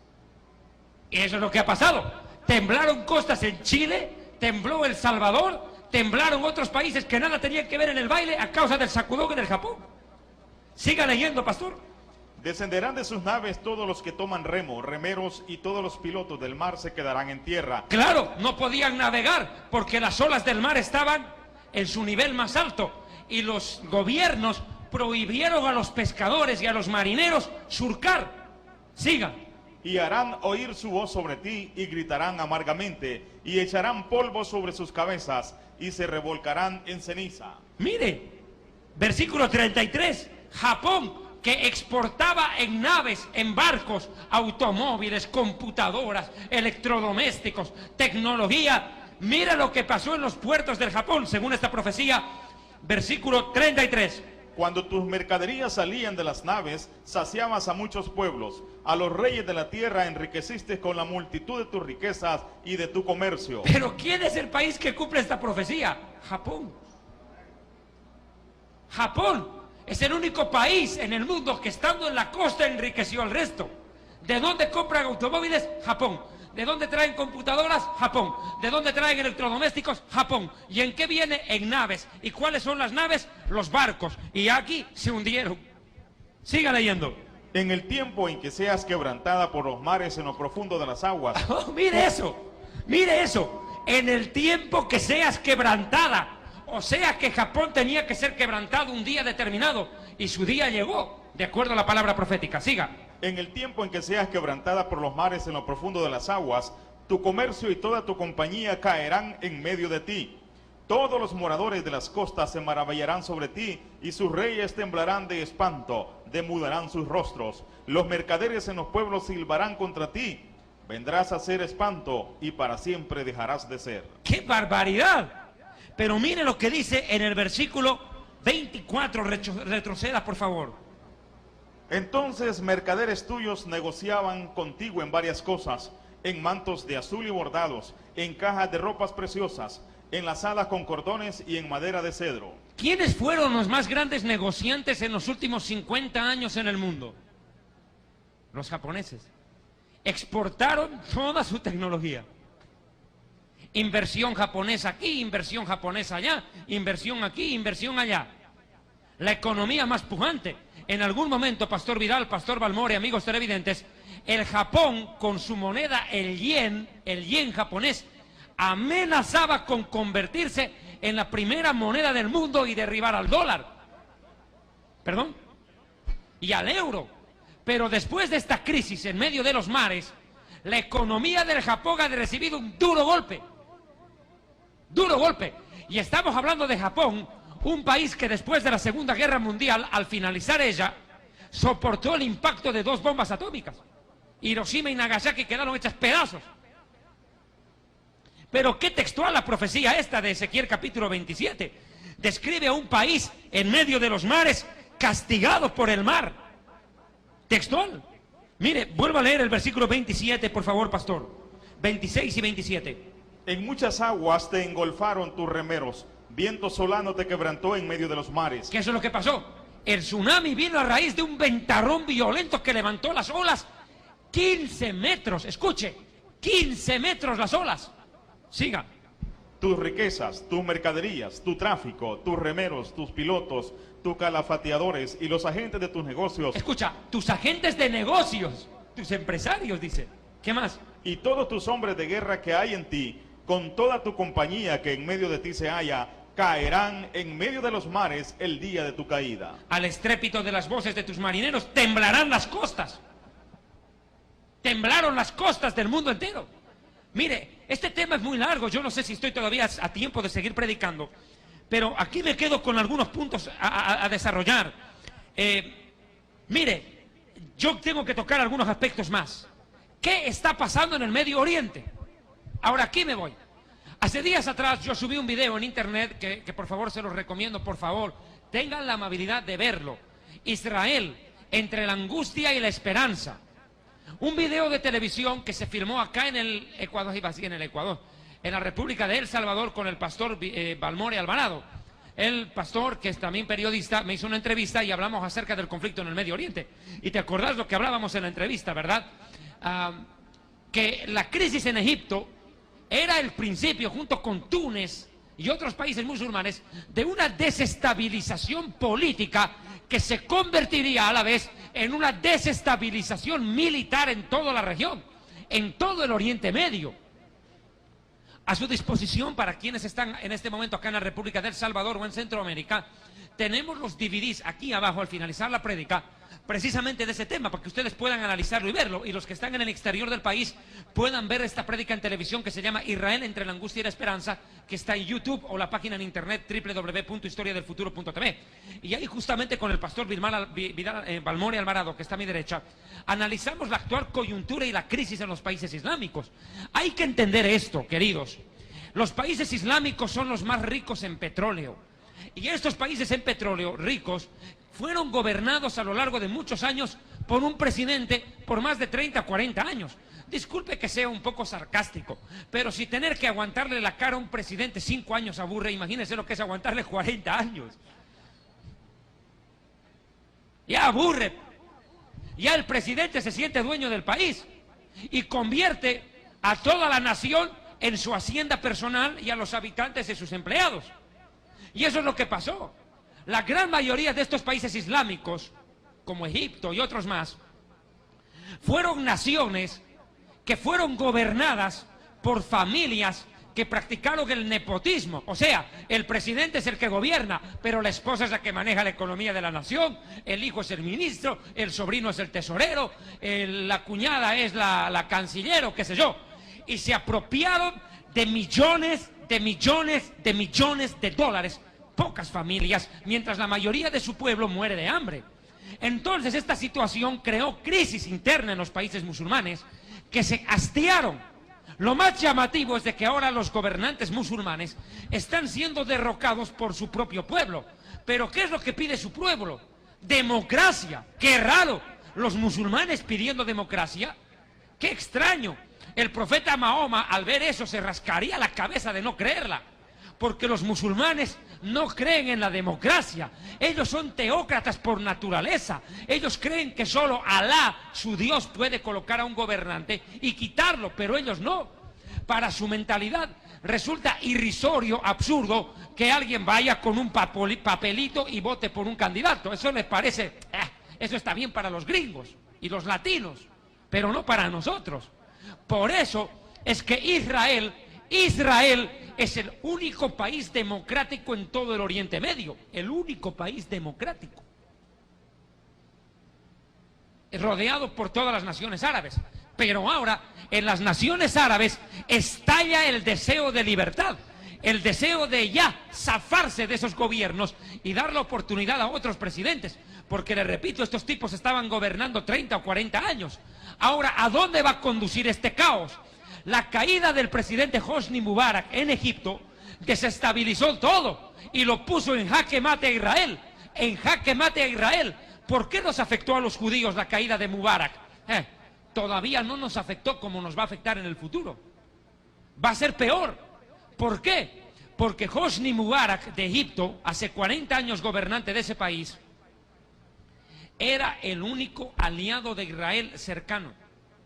Speaker 2: Y eso es lo que ha pasado. Temblaron costas en Chile, tembló El Salvador, temblaron otros países que nada tenían que ver en el baile a causa del sacudón en el Japón. Siga leyendo, pastor.
Speaker 3: Descenderán de sus naves todos los que toman remo, remeros, y todos los pilotos del mar se quedarán en tierra.
Speaker 2: Claro, no podían navegar porque las olas del mar estaban en su nivel más alto y los gobiernos prohibieron a los pescadores y a los marineros surcar. Siga.
Speaker 3: Y harán oír su voz sobre ti y gritarán amargamente y echarán polvo sobre sus cabezas y se revolcarán en ceniza.
Speaker 2: Mire, versículo 33, Japón, que exportaba en naves, en barcos, automóviles, computadoras, electrodomésticos, tecnología. Mira lo que pasó en los puertos del Japón, según esta profecía, versículo 33.
Speaker 3: Cuando tus mercaderías salían de las naves, saciabas a muchos pueblos. A los reyes de la tierra enriqueciste con la multitud de tus riquezas y de tu comercio.
Speaker 2: Pero ¿quién es el país que cumple esta profecía? Japón. Japón es el único país en el mundo que estando en la costa enriqueció al resto. ¿De dónde compran automóviles? Japón. ¿De dónde traen computadoras? Japón. ¿De dónde traen electrodomésticos? Japón. ¿Y en qué viene? En naves. ¿Y cuáles son las naves? Los barcos. Y aquí se hundieron. Siga leyendo.
Speaker 3: En el tiempo en que seas quebrantada por los mares en lo profundo de las aguas.
Speaker 2: Oh, mire eso. Mire eso. En el tiempo que seas quebrantada. O sea que Japón tenía que ser quebrantado un día determinado. Y su día llegó, de acuerdo a la palabra profética. Siga.
Speaker 3: En el tiempo en que seas quebrantada por los mares en lo profundo de las aguas, tu comercio y toda tu compañía caerán en medio de ti. Todos los moradores de las costas se maravillarán sobre ti, y sus reyes temblarán de espanto, demudarán sus rostros. Los mercaderes en los pueblos silbarán contra ti. Vendrás a ser espanto, y para siempre dejarás de ser.
Speaker 2: ¡Qué barbaridad! Pero mire lo que dice en el versículo 24, retroceda por favor.
Speaker 3: Entonces mercaderes tuyos negociaban contigo en varias cosas, en mantos de azul y bordados, en cajas de ropas preciosas, en las alas con cordones y en madera de cedro.
Speaker 2: ¿Quiénes fueron los más grandes negociantes en los últimos 50 años en el mundo? Los japoneses. Exportaron toda su tecnología. Inversión japonesa aquí, inversión japonesa allá, inversión aquí, inversión allá. La economía más pujante. En algún momento, Pastor Vidal, Pastor Balmore, amigos televidentes, el Japón con su moneda, el yen japonés, amenazaba con convertirse en la primera moneda del mundo y derribar al dólar. ¿Perdón? Y al euro. Pero después de esta crisis en medio de los mares, la economía del Japón ha recibido un duro golpe. Duro golpe. Y estamos hablando de Japón, un país que después de la Segunda Guerra Mundial, al finalizar ella, soportó el impacto de 2 bombas atómicas. Hiroshima y Nagasaki quedaron hechas pedazos. Pero qué textual la profecía esta de Ezequiel capítulo 27. Describe a un país en medio de los mares, castigado por el mar. Textual. Mire, vuelvo a leer el versículo 27, por favor, pastor. 26 y 27.
Speaker 3: En muchas aguas te engolfaron tus remeros. Viento solano te quebrantó en medio de los mares.
Speaker 2: ¿Qué es lo que pasó? El tsunami vino a raíz de un ventarrón violento que levantó las olas 15 metros. Escuche, 15 metros las olas. Siga.
Speaker 3: Tus riquezas, tus mercaderías, tu tráfico, tus remeros, tus pilotos, tus calafateadores y los agentes de tus negocios.
Speaker 2: Escucha, tus agentes de negocios, tus empresarios, dice. ¿Qué más?
Speaker 3: Y todos tus hombres de guerra que hay en ti, con toda tu compañía que en medio de ti se halla, caerán en medio de los mares el día de tu caída.
Speaker 2: Al estrépito de las voces de tus marineros temblarán las costas. Temblaron las costas del mundo entero. Mire, este tema es muy largo, yo no sé si estoy todavía a tiempo de seguir predicando, pero aquí me quedo con algunos puntos a desarrollar. Mire, yo tengo que tocar algunos aspectos más. ¿Qué está pasando en el Medio Oriente? Ahora aquí me voy. Hace días atrás yo subí un video en internet que por favor se los recomiendo, por favor, tengan la amabilidad de verlo. Israel, entre la angustia y la esperanza. Un video de televisión que se filmó acá en el Ecuador, iba así en el Ecuador, en la República de El Salvador con el pastor Balmore Alvarado. El pastor, que es también periodista, me hizo una entrevista y hablamos acerca del conflicto en el Medio Oriente. Y te acordás lo que hablábamos en la entrevista, ¿verdad? Que la crisis en Egipto era el principio, junto con Túnez y otros países musulmanes, de una desestabilización política que se convertiría a la vez en una desestabilización militar en toda la región, en todo el Oriente Medio. A su disposición, para quienes están en este momento acá en la República del Salvador o en Centroamérica, tenemos los DVDs aquí abajo al finalizar la prédica, precisamente de ese tema, para que ustedes puedan analizarlo y verlo, y los que están en el exterior del país puedan ver esta prédica en televisión que se llama Israel entre la angustia y la esperanza, que está en YouTube o la página en internet www.historiadelfuturo.tv. Y ahí justamente con el pastor Balmore Alvarado, que está a mi derecha, analizamos la actual coyuntura y la crisis en los países islámicos. Hay que entender esto, queridos. Los países islámicos son los más ricos en petróleo. Y estos países en petróleo ricos fueron gobernados a lo largo de muchos años por un presidente por más de 30, 40 años. Disculpe que sea un poco sarcástico, pero si tener que aguantarle la cara a un presidente 5 años aburre, imagínense lo que es aguantarle 40 años. Ya aburre. Ya el presidente se siente dueño del país y convierte a toda la nación en su hacienda personal y a los habitantes de sus empleados. Y eso es lo que pasó. La gran mayoría de estos países islámicos, como Egipto y otros más, fueron naciones que fueron gobernadas por familias que practicaron el nepotismo. O sea, el presidente es el que gobierna, pero la esposa es la que maneja la economía de la nación, el hijo es el ministro, el sobrino es el tesorero, la cuñada es la canciller o qué sé yo. Y se apropiaron de millones de dólares, pocas familias, mientras la mayoría de su pueblo muere de hambre. Entonces esta situación creó crisis interna en los países musulmanes que se hastiaron. Lo más llamativo es de que ahora los gobernantes musulmanes están siendo derrocados por su propio pueblo. Pero ¿qué es lo que pide su pueblo? Democracia. ¡Qué raro! Los musulmanes pidiendo democracia. ¡Qué extraño! El profeta Mahoma al ver eso se rascaría la cabeza de no creerla. Porque los musulmanes no creen en la democracia. Ellos son teócratas por naturaleza. Ellos creen que solo Alá, su Dios, puede colocar a un gobernante y quitarlo, pero ellos no. Para su mentalidad resulta irrisorio, absurdo, que alguien vaya con un papelito y vote por un candidato. Eso les parece, eso está bien para los gringos y los latinos, pero no para nosotros. Por eso es que Israel es el único país democrático en todo el Oriente Medio, el único país democrático, rodeado por todas las naciones árabes. Pero ahora en las naciones árabes estalla el deseo de libertad, el deseo de ya zafarse de esos gobiernos y dar la oportunidad a otros presidentes, porque les repito, estos tipos estaban gobernando 30 o 40 años. Ahora, ¿a dónde va a conducir este caos? La caída del presidente Hosni Mubarak en Egipto desestabilizó todo y lo puso en jaque mate a Israel. En jaque mate a Israel. ¿Por qué nos afectó a los judíos la caída de Mubarak? Todavía no nos afectó como nos va a afectar en el futuro. Va a ser peor. ¿Por qué? Porque Hosni Mubarak de Egipto, hace 40 años gobernante de ese país, era el único aliado de Israel cercano.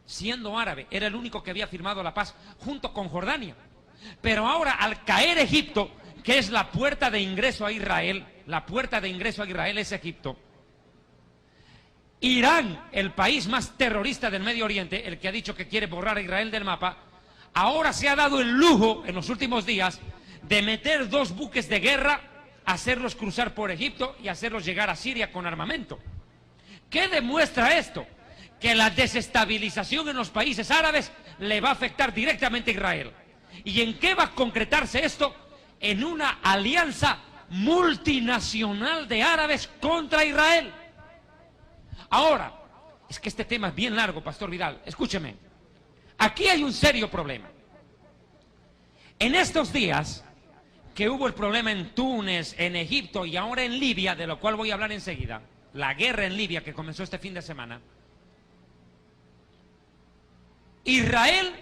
Speaker 2: Siendo árabe, era el único que había firmado la paz junto con Jordania. Pero ahora, al caer Egipto, que es la puerta de ingreso a Israel, la puerta de ingreso a Israel es Egipto, Irán, el país más terrorista del Medio Oriente, el que ha dicho que quiere borrar a Israel del mapa, ahora se ha dado el lujo, en los últimos días, de meter 2 buques de guerra, hacerlos cruzar por Egipto y hacerlos llegar a Siria con armamento. ¿Qué demuestra esto? Que la desestabilización en los países árabes le va a afectar directamente a Israel. ¿Y en qué va a concretarse esto? En una alianza multinacional de árabes contra Israel. Ahora, es que este tema es bien largo, Pastor Vidal, escúcheme. Aquí hay un serio problema. En estos días que hubo el problema en Túnez, en Egipto y ahora en Libia, de lo cual voy a hablar enseguida, la guerra en Libia que comenzó este fin de semana, Israel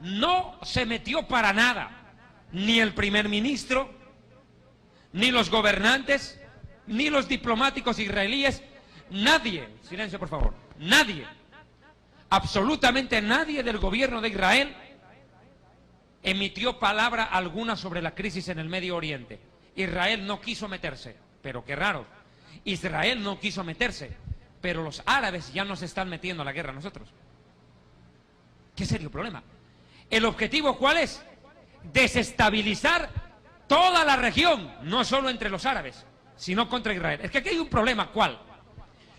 Speaker 2: no se metió para nada, ni el primer ministro, ni los gobernantes, ni los diplomáticos israelíes, nadie, silencio por favor, nadie, absolutamente nadie del gobierno de Israel emitió palabra alguna sobre la crisis en el Medio Oriente. Israel no quiso meterse, pero qué raro, Israel no quiso meterse, pero los árabes ya nos están metiendo a la guerra a nosotros. Qué serio problema. ¿El objetivo cuál es? Desestabilizar toda la región, no solo entre los árabes, sino contra Israel. Es que aquí hay un problema, ¿cuál?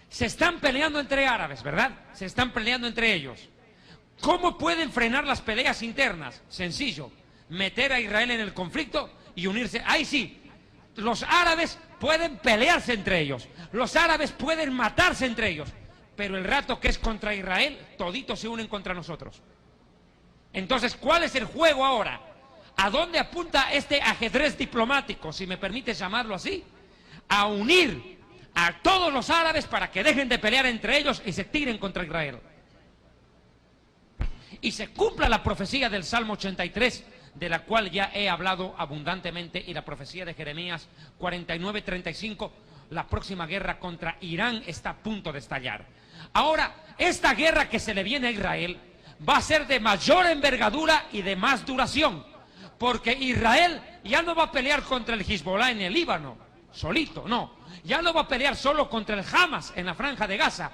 Speaker 2: Se están peleando entre árabes, ¿verdad? Se están peleando entre ellos. ¿Cómo pueden frenar las peleas internas? Sencillo, meter a Israel en el conflicto y unirse. Ahí sí, los árabes pueden pelearse entre ellos, los árabes pueden matarse entre ellos, pero el rato que es contra Israel, toditos se unen contra nosotros. Entonces, ¿cuál es el juego ahora? ¿A dónde apunta este ajedrez diplomático, si me permite llamarlo así? A unir a todos los árabes para que dejen de pelear entre ellos y se tiren contra Israel. Y se cumpla la profecía del Salmo 83, de la cual ya he hablado abundantemente, y la profecía de Jeremías 49:35, la próxima guerra contra Irán está a punto de estallar. Ahora, esta guerra que se le viene a Israel va a ser de mayor envergadura y de más duración, porque Israel ya no va a pelear contra el Hezbollah en el Líbano, solito, no. Ya no va a pelear solo contra el Hamas en la franja de Gaza.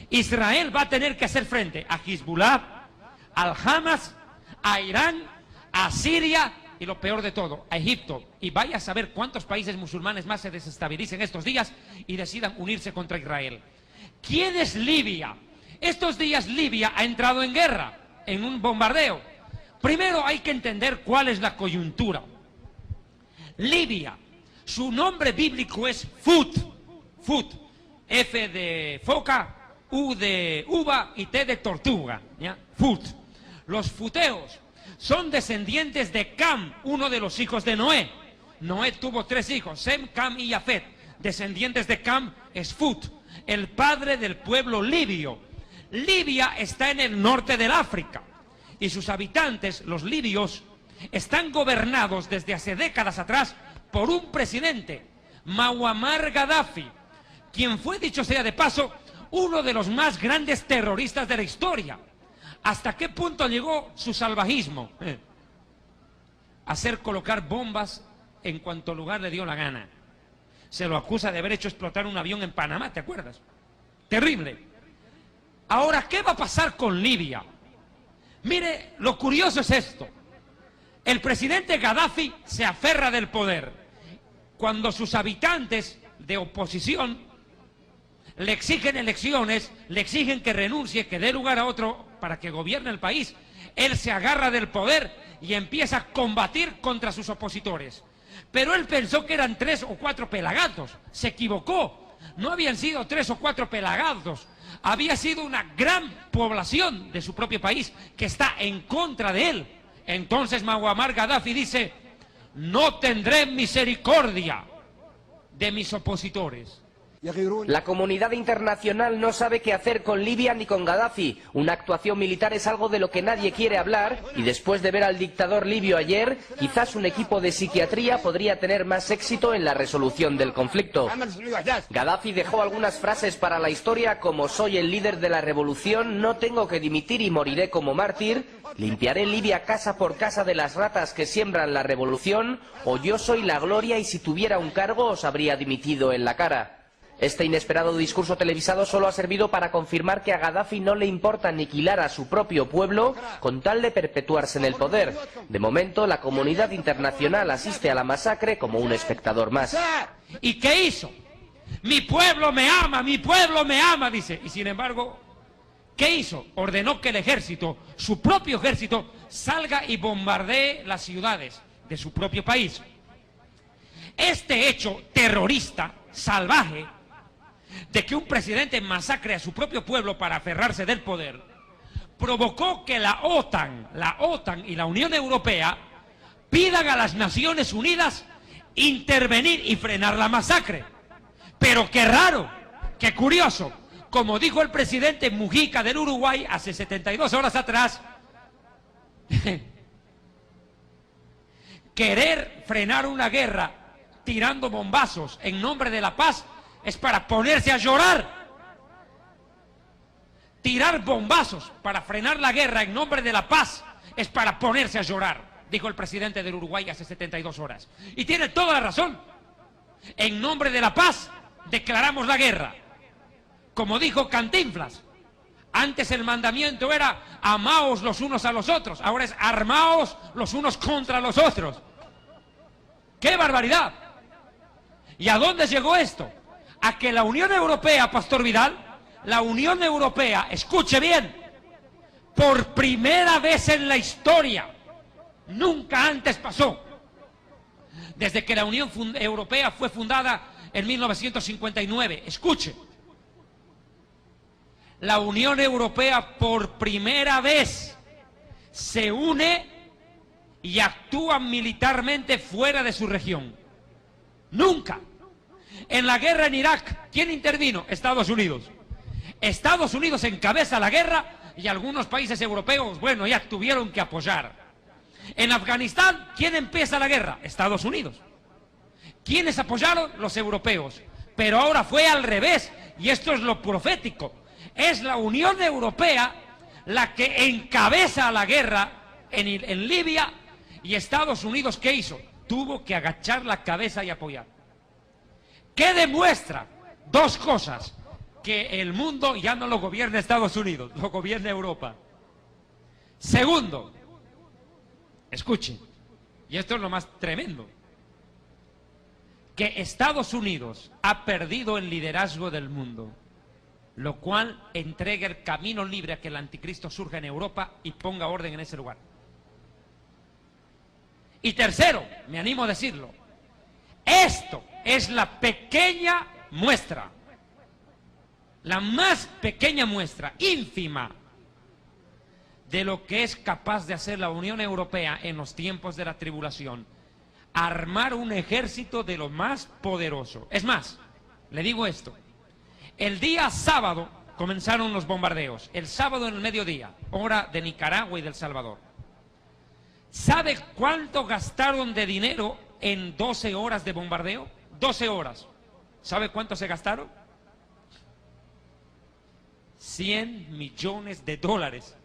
Speaker 2: Israel va a tener que hacer frente a Hezbollah, al Hamas, a Irán, a Siria y lo peor de todo, a Egipto. Y vaya a saber cuántos países musulmanes más se desestabilicen estos días y decidan unirse contra Israel. ¿Quién es Libia? Estos días Libia ha entrado en guerra, en un bombardeo. Primero hay que entender cuál es la coyuntura. Libia, su nombre bíblico es Fut, F de foca, U de uva y T de tortuga, ¿ya? Fut. Los futeos son descendientes de Cam, uno de los hijos de Noé. Noé tuvo 3 hijos, Sem, Cam y Jafet. Descendientes de Cam es Fut, el padre del pueblo libio. Libia está en el norte del África y sus habitantes, los libios, están gobernados desde hace décadas atrás por un presidente, Muammar Gaddafi, quien fue, dicho sea de paso, uno de los más grandes terroristas de la historia. ¿Hasta qué punto llegó su salvajismo? Hacer colocar bombas en cuanto lugar le dio la gana. Se lo acusa de haber hecho explotar un avión en Panamá, ¿te acuerdas? Terrible. Ahora, ¿qué va a pasar con Libia? Mire, lo curioso es esto. El presidente Gaddafi se aferra del poder. Cuando sus habitantes de oposición le exigen elecciones, le exigen que renuncie, que dé lugar a otro para que gobierne el país, él se agarra del poder y empieza a combatir contra sus opositores. Pero él pensó que eran 3 o 4 pelagatos. Se equivocó. No habían sido 3 o 4 pelagatos. Había sido una gran población de su propio país que está en contra de él. Entonces Muammar Gaddafi dice: no tendré misericordia de mis opositores.
Speaker 10: La comunidad internacional no sabe qué hacer con Libia ni con Gaddafi. Una actuación militar es algo de lo que nadie quiere hablar, y después de ver al dictador libio ayer, quizás un equipo de psiquiatría podría tener más éxito en la resolución del conflicto. Gaddafi dejó algunas frases para la historia como: soy el líder de la revolución, no tengo que dimitir y moriré como mártir, limpiaré Libia casa por casa de las ratas que siembran la revolución, o yo soy la gloria y si tuviera un cargo os habría dimitido en la cara. Este inesperado discurso televisado solo ha servido para confirmar que a Gaddafi no le importa aniquilar a su propio pueblo con tal de perpetuarse en el poder. De momento, la comunidad internacional asiste a la masacre como un espectador más.
Speaker 2: ¿Y qué hizo? Mi pueblo me ama, dice. Y sin embargo, ¿qué hizo? Ordenó que el ejército, su propio ejército, salga y bombardee las ciudades de su propio país. Este hecho terrorista, salvaje, de que un presidente masacre a su propio pueblo para aferrarse del poder, provocó que la OTAN y la Unión Europea pidan a las Naciones Unidas intervenir y frenar la masacre. Pero qué raro, qué curioso, como dijo el presidente Mujica del Uruguay hace 72 horas atrás, querer frenar una guerra tirando bombazos en nombre de la paz es para ponerse a llorar. Tirar bombazos para frenar la guerra en nombre de la paz es para ponerse a llorar, dijo el presidente del Uruguay hace 72 horas. Y tiene toda la razón. En nombre de la paz declaramos la guerra. Como dijo Cantinflas, antes el mandamiento era amaos los unos a los otros, ahora es armaos los unos contra los otros. ¡Qué barbaridad! ¿Y a dónde llegó esto? A que la Unión Europea, Pastor Vidal, la Unión Europea, escuche bien, por primera vez en la historia, nunca antes pasó, desde que la Unión Europea fue fundada en 1959, escuche, la Unión Europea por primera vez se une y actúa militarmente fuera de su región. Nunca. En la guerra en Irak, ¿quién intervino? Estados Unidos. Estados Unidos encabeza la guerra y algunos países europeos, bueno, ya tuvieron que apoyar. En Afganistán, ¿quién empieza la guerra? Estados Unidos. ¿Quiénes apoyaron? Los europeos. Pero ahora fue al revés, y esto es lo profético. Es la Unión Europea la que encabeza la guerra en Libia, y Estados Unidos, ¿qué hizo? Tuvo que agachar la cabeza y apoyar. ¿Qué demuestra? Dos cosas: que el mundo ya no lo gobierna Estados Unidos, lo gobierna Europa. Segundo, escuchen, y esto es lo más tremendo, que Estados Unidos ha perdido el liderazgo del mundo, lo cual entrega el camino libre a que el anticristo surja en Europa y ponga orden en ese lugar. Y tercero, me animo a decirlo, esto es la pequeña muestra, la más pequeña muestra, ínfima, de lo que es capaz de hacer la Unión Europea en los tiempos de la tribulación: armar un ejército de lo más poderoso. Es más, le digo esto: el día sábado comenzaron los bombardeos, el sábado en el mediodía, hora de Nicaragua y del Salvador. ¿Sabe cuánto gastaron de dinero en 12 horas de bombardeo? 12 horas. ¿Sabe cuánto se gastaron? 100 millones de dólares.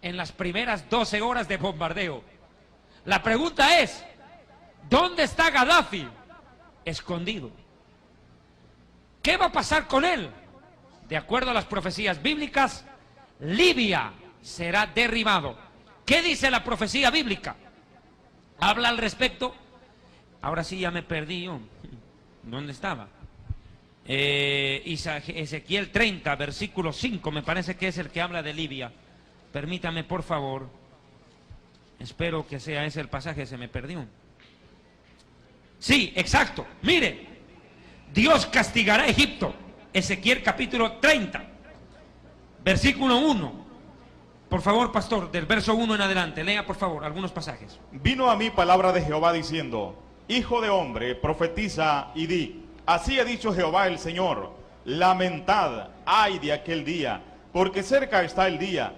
Speaker 2: En las primeras 12 horas de bombardeo. La pregunta es, ¿dónde está Gaddafi? Escondido. ¿Qué va a pasar con él? De acuerdo a las profecías bíblicas, Libia será derribado. ¿Qué dice la profecía bíblica? Habla al respecto. Ahora sí ya me perdí yo. ¿Dónde estaba? Ezequiel 30, versículo 5, me parece que es el que habla de Libia. Permítame, por favor. Espero que sea ese el pasaje, se me perdió. Sí, exacto. Mire, Dios castigará a Egipto. Ezequiel capítulo 30, versículo 1. Por favor, pastor, del verso 1 en adelante, lea por favor algunos pasajes.
Speaker 3: Vino a mí palabra de Jehová diciendo: Hijo de hombre, profetiza y di: así ha dicho Jehová el Señor, lamentad, ay de aquel día, porque cerca está el día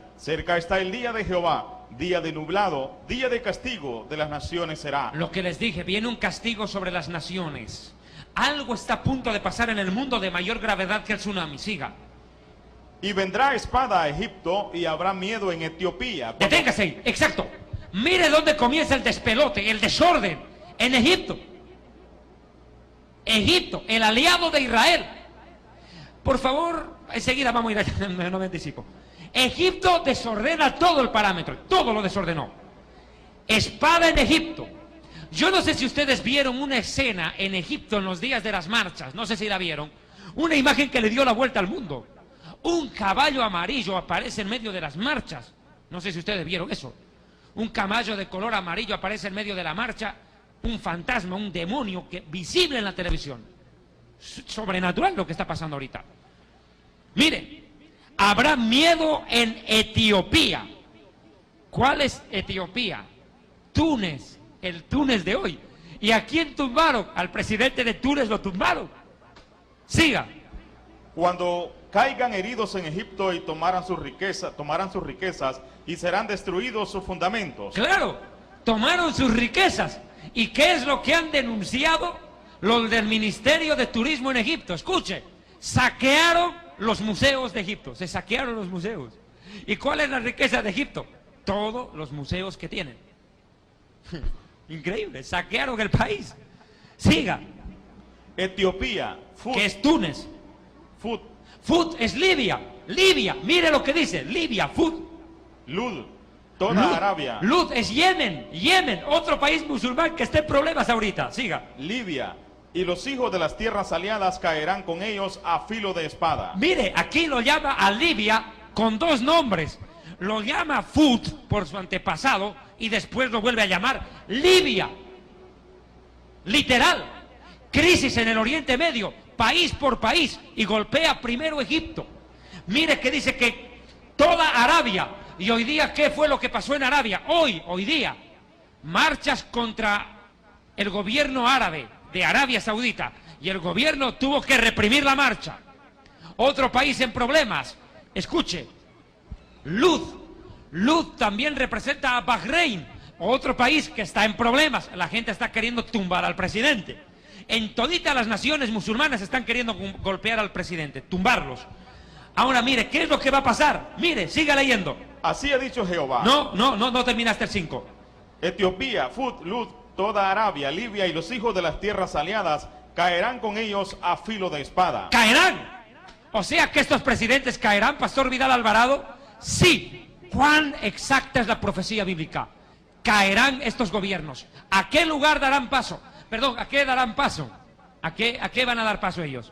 Speaker 3: de Jehová, día de nublado, día de castigo de las naciones será.
Speaker 2: Lo que les dije, viene un castigo sobre las naciones. Algo está a punto de pasar en el mundo de mayor gravedad que el tsunami. Siga.
Speaker 3: Y vendrá espada a Egipto y habrá miedo en Etiopía.
Speaker 2: Deténgase ahí, exacto. Mire dónde comienza el despelote, el desorden. En Egipto. Egipto, el aliado de Israel. Por favor, enseguida vamos a ir allá, no me anticipo. Egipto desordena todo el parámetro, todo lo desordenó. Espada en Egipto. Yo no sé si ustedes vieron una escena en Egipto en los días de las marchas, no sé si la vieron, una imagen que le dio la vuelta al mundo. Un caballo amarillo aparece en medio de las marchas, no sé si ustedes vieron eso. Un caballo de color amarillo aparece en medio de la marcha, un fantasma, un demonio que visible en la televisión. Sobrenatural lo que está pasando ahorita. Mire, habrá miedo en Etiopía. ¿Cuál es Etiopía? Túnez, el Túnez de hoy. ¿Y a quién tumbaron? Al presidente de Túnez lo tumbaron. Siga.
Speaker 3: Cuando caigan heridos en Egipto y tomarán sus riquezas y serán destruidos sus fundamentos.
Speaker 2: Claro, tomaron sus riquezas. ¿Y qué es lo que han denunciado los del Ministerio de Turismo en Egipto? Escuche, saquearon los museos de Egipto, se saquearon los museos. ¿Y cuál es la riqueza de Egipto? Todos los museos que tienen. Increíble, saquearon el país. Siga.
Speaker 3: Etiopía, Fut,
Speaker 2: que es Túnez. Fut es Libia. Libia, mire lo que dice, Libia, Fut.
Speaker 3: Lud, toda Arabia.
Speaker 2: Lud es Yemen, Yemen, otro país musulmán que está en problemas ahorita. Siga.
Speaker 3: Libia. Y los hijos de las tierras aliadas caerán con ellos a filo de espada.
Speaker 2: Mire, aquí lo llama a Libia con dos nombres. Lo llama Fut por su antepasado y después lo vuelve a llamar Libia. Literal. Crisis en el Oriente Medio, país por país, y golpea primero Egipto. Mire que dice que toda Arabia, y hoy día, ¿qué fue lo que pasó en Arabia? Hoy día, marchas contra el gobierno árabe de Arabia Saudita, y el gobierno tuvo que reprimir la marcha. Otro país en problemas, escuche, Lud también representa a Bahrein, otro país que está en problemas, la gente está queriendo tumbar al presidente. En toditas las naciones musulmanas están queriendo golpear al presidente, tumbarlos. Ahora mire, ¿qué es lo que va a pasar? Mire, siga leyendo.
Speaker 3: Así ha dicho Jehová.
Speaker 2: No terminaste el 5.
Speaker 3: Etiopía, Fut, Lut, toda Arabia, Libia y los hijos de las tierras aliadas caerán con ellos a filo de espada.
Speaker 2: ¿Caerán? O sea que estos presidentes caerán, Pastor Vidal Alvarado. Sí. ¿Cuán exacta es la profecía bíblica? Caerán estos gobiernos. ¿A qué lugar darán paso? Perdón, ¿a qué darán paso? ¿A qué van a dar paso ellos?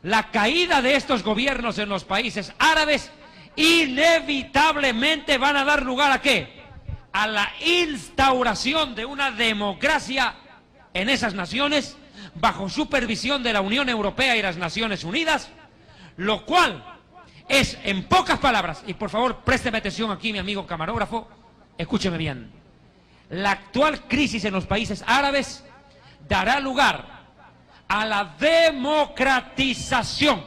Speaker 2: La caída de estos gobiernos en los países árabes inevitablemente van a dar lugar ¿a qué? A la instauración de una democracia en esas naciones bajo supervisión de la Unión Europea y las Naciones Unidas, lo cual es, en pocas palabras, y por favor présteme atención aquí mi amigo camarógrafo, escúcheme bien, la actual crisis en los países árabes dará lugar a la democratización,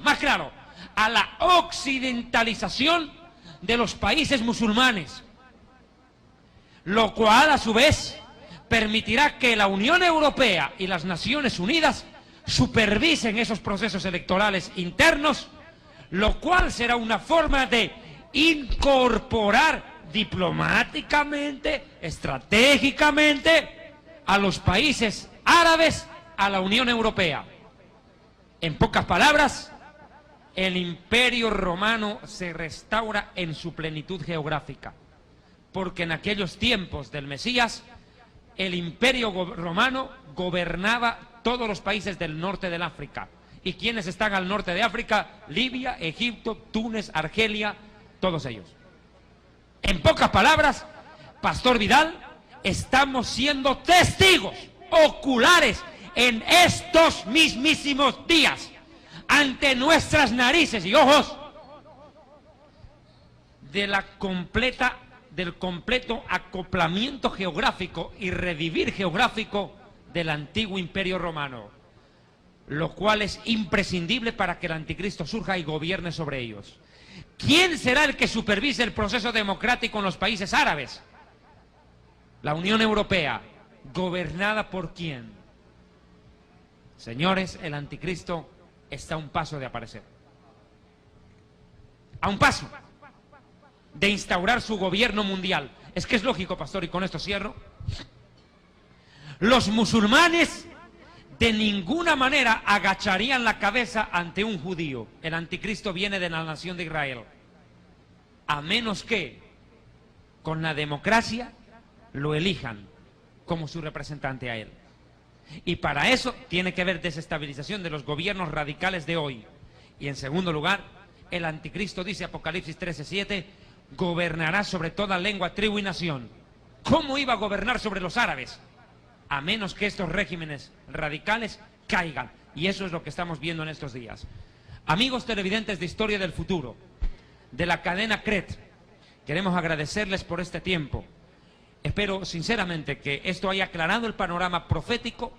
Speaker 2: más claro, a la occidentalización de los países musulmanes, lo cual a su vez permitirá que la Unión Europea y las Naciones Unidas supervisen esos procesos electorales internos, lo cual será una forma de incorporar diplomáticamente, estratégicamente, a los países árabes a la Unión Europea. En pocas palabras, el Imperio Romano se restaura en su plenitud geográfica, porque en aquellos tiempos del Mesías, el Imperio Romano gobernaba todos los países del norte del África. ¿Y quiénes están al norte de África? Libia, Egipto, Túnez, Argelia, todos ellos. En pocas palabras, Pastor Vidal, estamos siendo testigos oculares en estos mismísimos días, ante nuestras narices y ojos, del completo acoplamiento geográfico y revivir geográfico del antiguo Imperio Romano, lo cual es imprescindible para que el anticristo surja y gobierne sobre ellos. ¿Quién será el que supervise el proceso democrático en los países árabes? La Unión Europea. ¿Gobernada por quién? Señores, el anticristo está a un paso de aparecer. A un paso de instaurar su gobierno mundial. Es que es lógico, pastor, y con esto cierro. Los musulmanes de ninguna manera agacharían la cabeza ante un judío. El anticristo viene de la nación de Israel. A menos que con la democracia lo elijan como su representante a él. Y para eso tiene que haber desestabilización de los gobiernos radicales de hoy. Y en segundo lugar, el anticristo, dice Apocalipsis 13:7, gobernará sobre toda lengua, tribu y nación. ¿Cómo iba a gobernar sobre los árabes? A menos que estos regímenes radicales caigan. Y eso es lo que estamos viendo en estos días. Amigos televidentes de Historia del Futuro, de la cadena CRET, queremos agradecerles por este tiempo. Espero sinceramente que esto haya aclarado el panorama profético,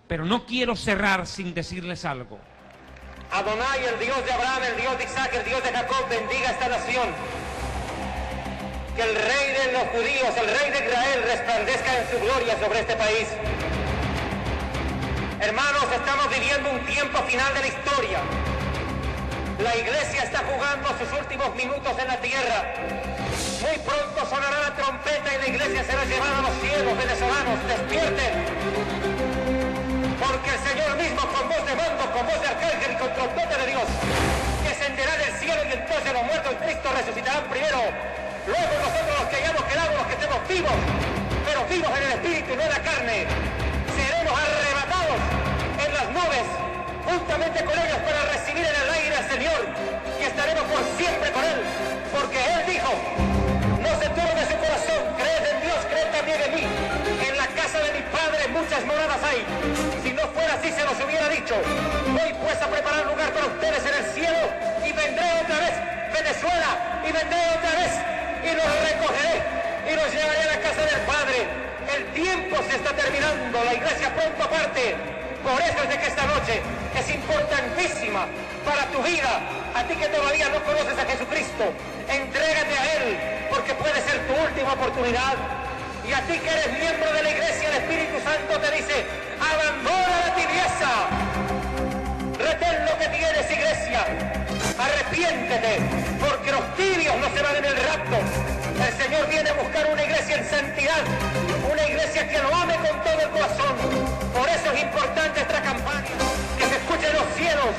Speaker 2: pero no quiero cerrar sin decirles algo.
Speaker 11: Adonai, el Dios de Abraham, el Dios de Isaac, el Dios de Jacob, bendiga esta nación. Que el Rey de los judíos, el Rey de Israel, resplandezca en su gloria sobre este país. Hermanos, estamos viviendo un tiempo final de la historia. La iglesia está jugando sus últimos minutos en la tierra. Muy pronto sonará la trompeta y la iglesia será llevada a los cielos. Venezolanos, despierten. Porque el Señor mismo, con voz de mando, con voz de arcángel y con trompeta de Dios, descenderá del cielo, y entonces los muertos en Cristo resucitarán primero. Luego nosotros, los que hayamos quedado, los que estemos vivos, pero vivos en el espíritu y no en la carne, seremos arrebatados en las nubes, juntamente con ellos, para recibir en el aire al Señor, y estaremos por siempre con Él, porque Él dijo: no se turbe su corazón, creed en Dios, creed también en mí. En la casa de mi Padre muchas moradas hay. Si no fuera así, se los hubiera dicho. Voy pues a preparar lugar para ustedes en el cielo, y vendré otra vez, Venezuela, y vendré otra vez, y los recogeré, y los llevaré a la casa del Padre. El tiempo se está terminando, la iglesia pronto parte. Por eso es de que esta noche es importantísima para tu vida. A ti que todavía no conoces a Jesucristo, entrégate a Él, porque puede ser tu última oportunidad. Y a ti que eres miembro de la iglesia, el Espíritu Santo te dice: abandona la tibieza, retén lo que tienes. iglesia, arrepiéntete, porque los tibios no se van en el rapto. El Señor viene a buscar una iglesia en santidad, una iglesia que lo ame con todo el corazón. Por eso es importante esta campaña, que se escuche en los cielos.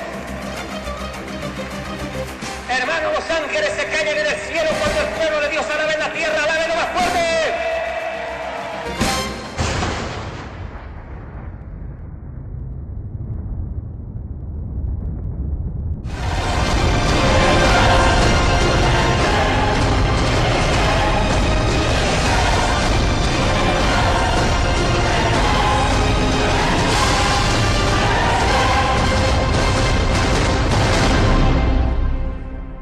Speaker 11: Hermanos, los ángeles se callan en el cielo cuando el pueblo de Dios alabe en la tierra.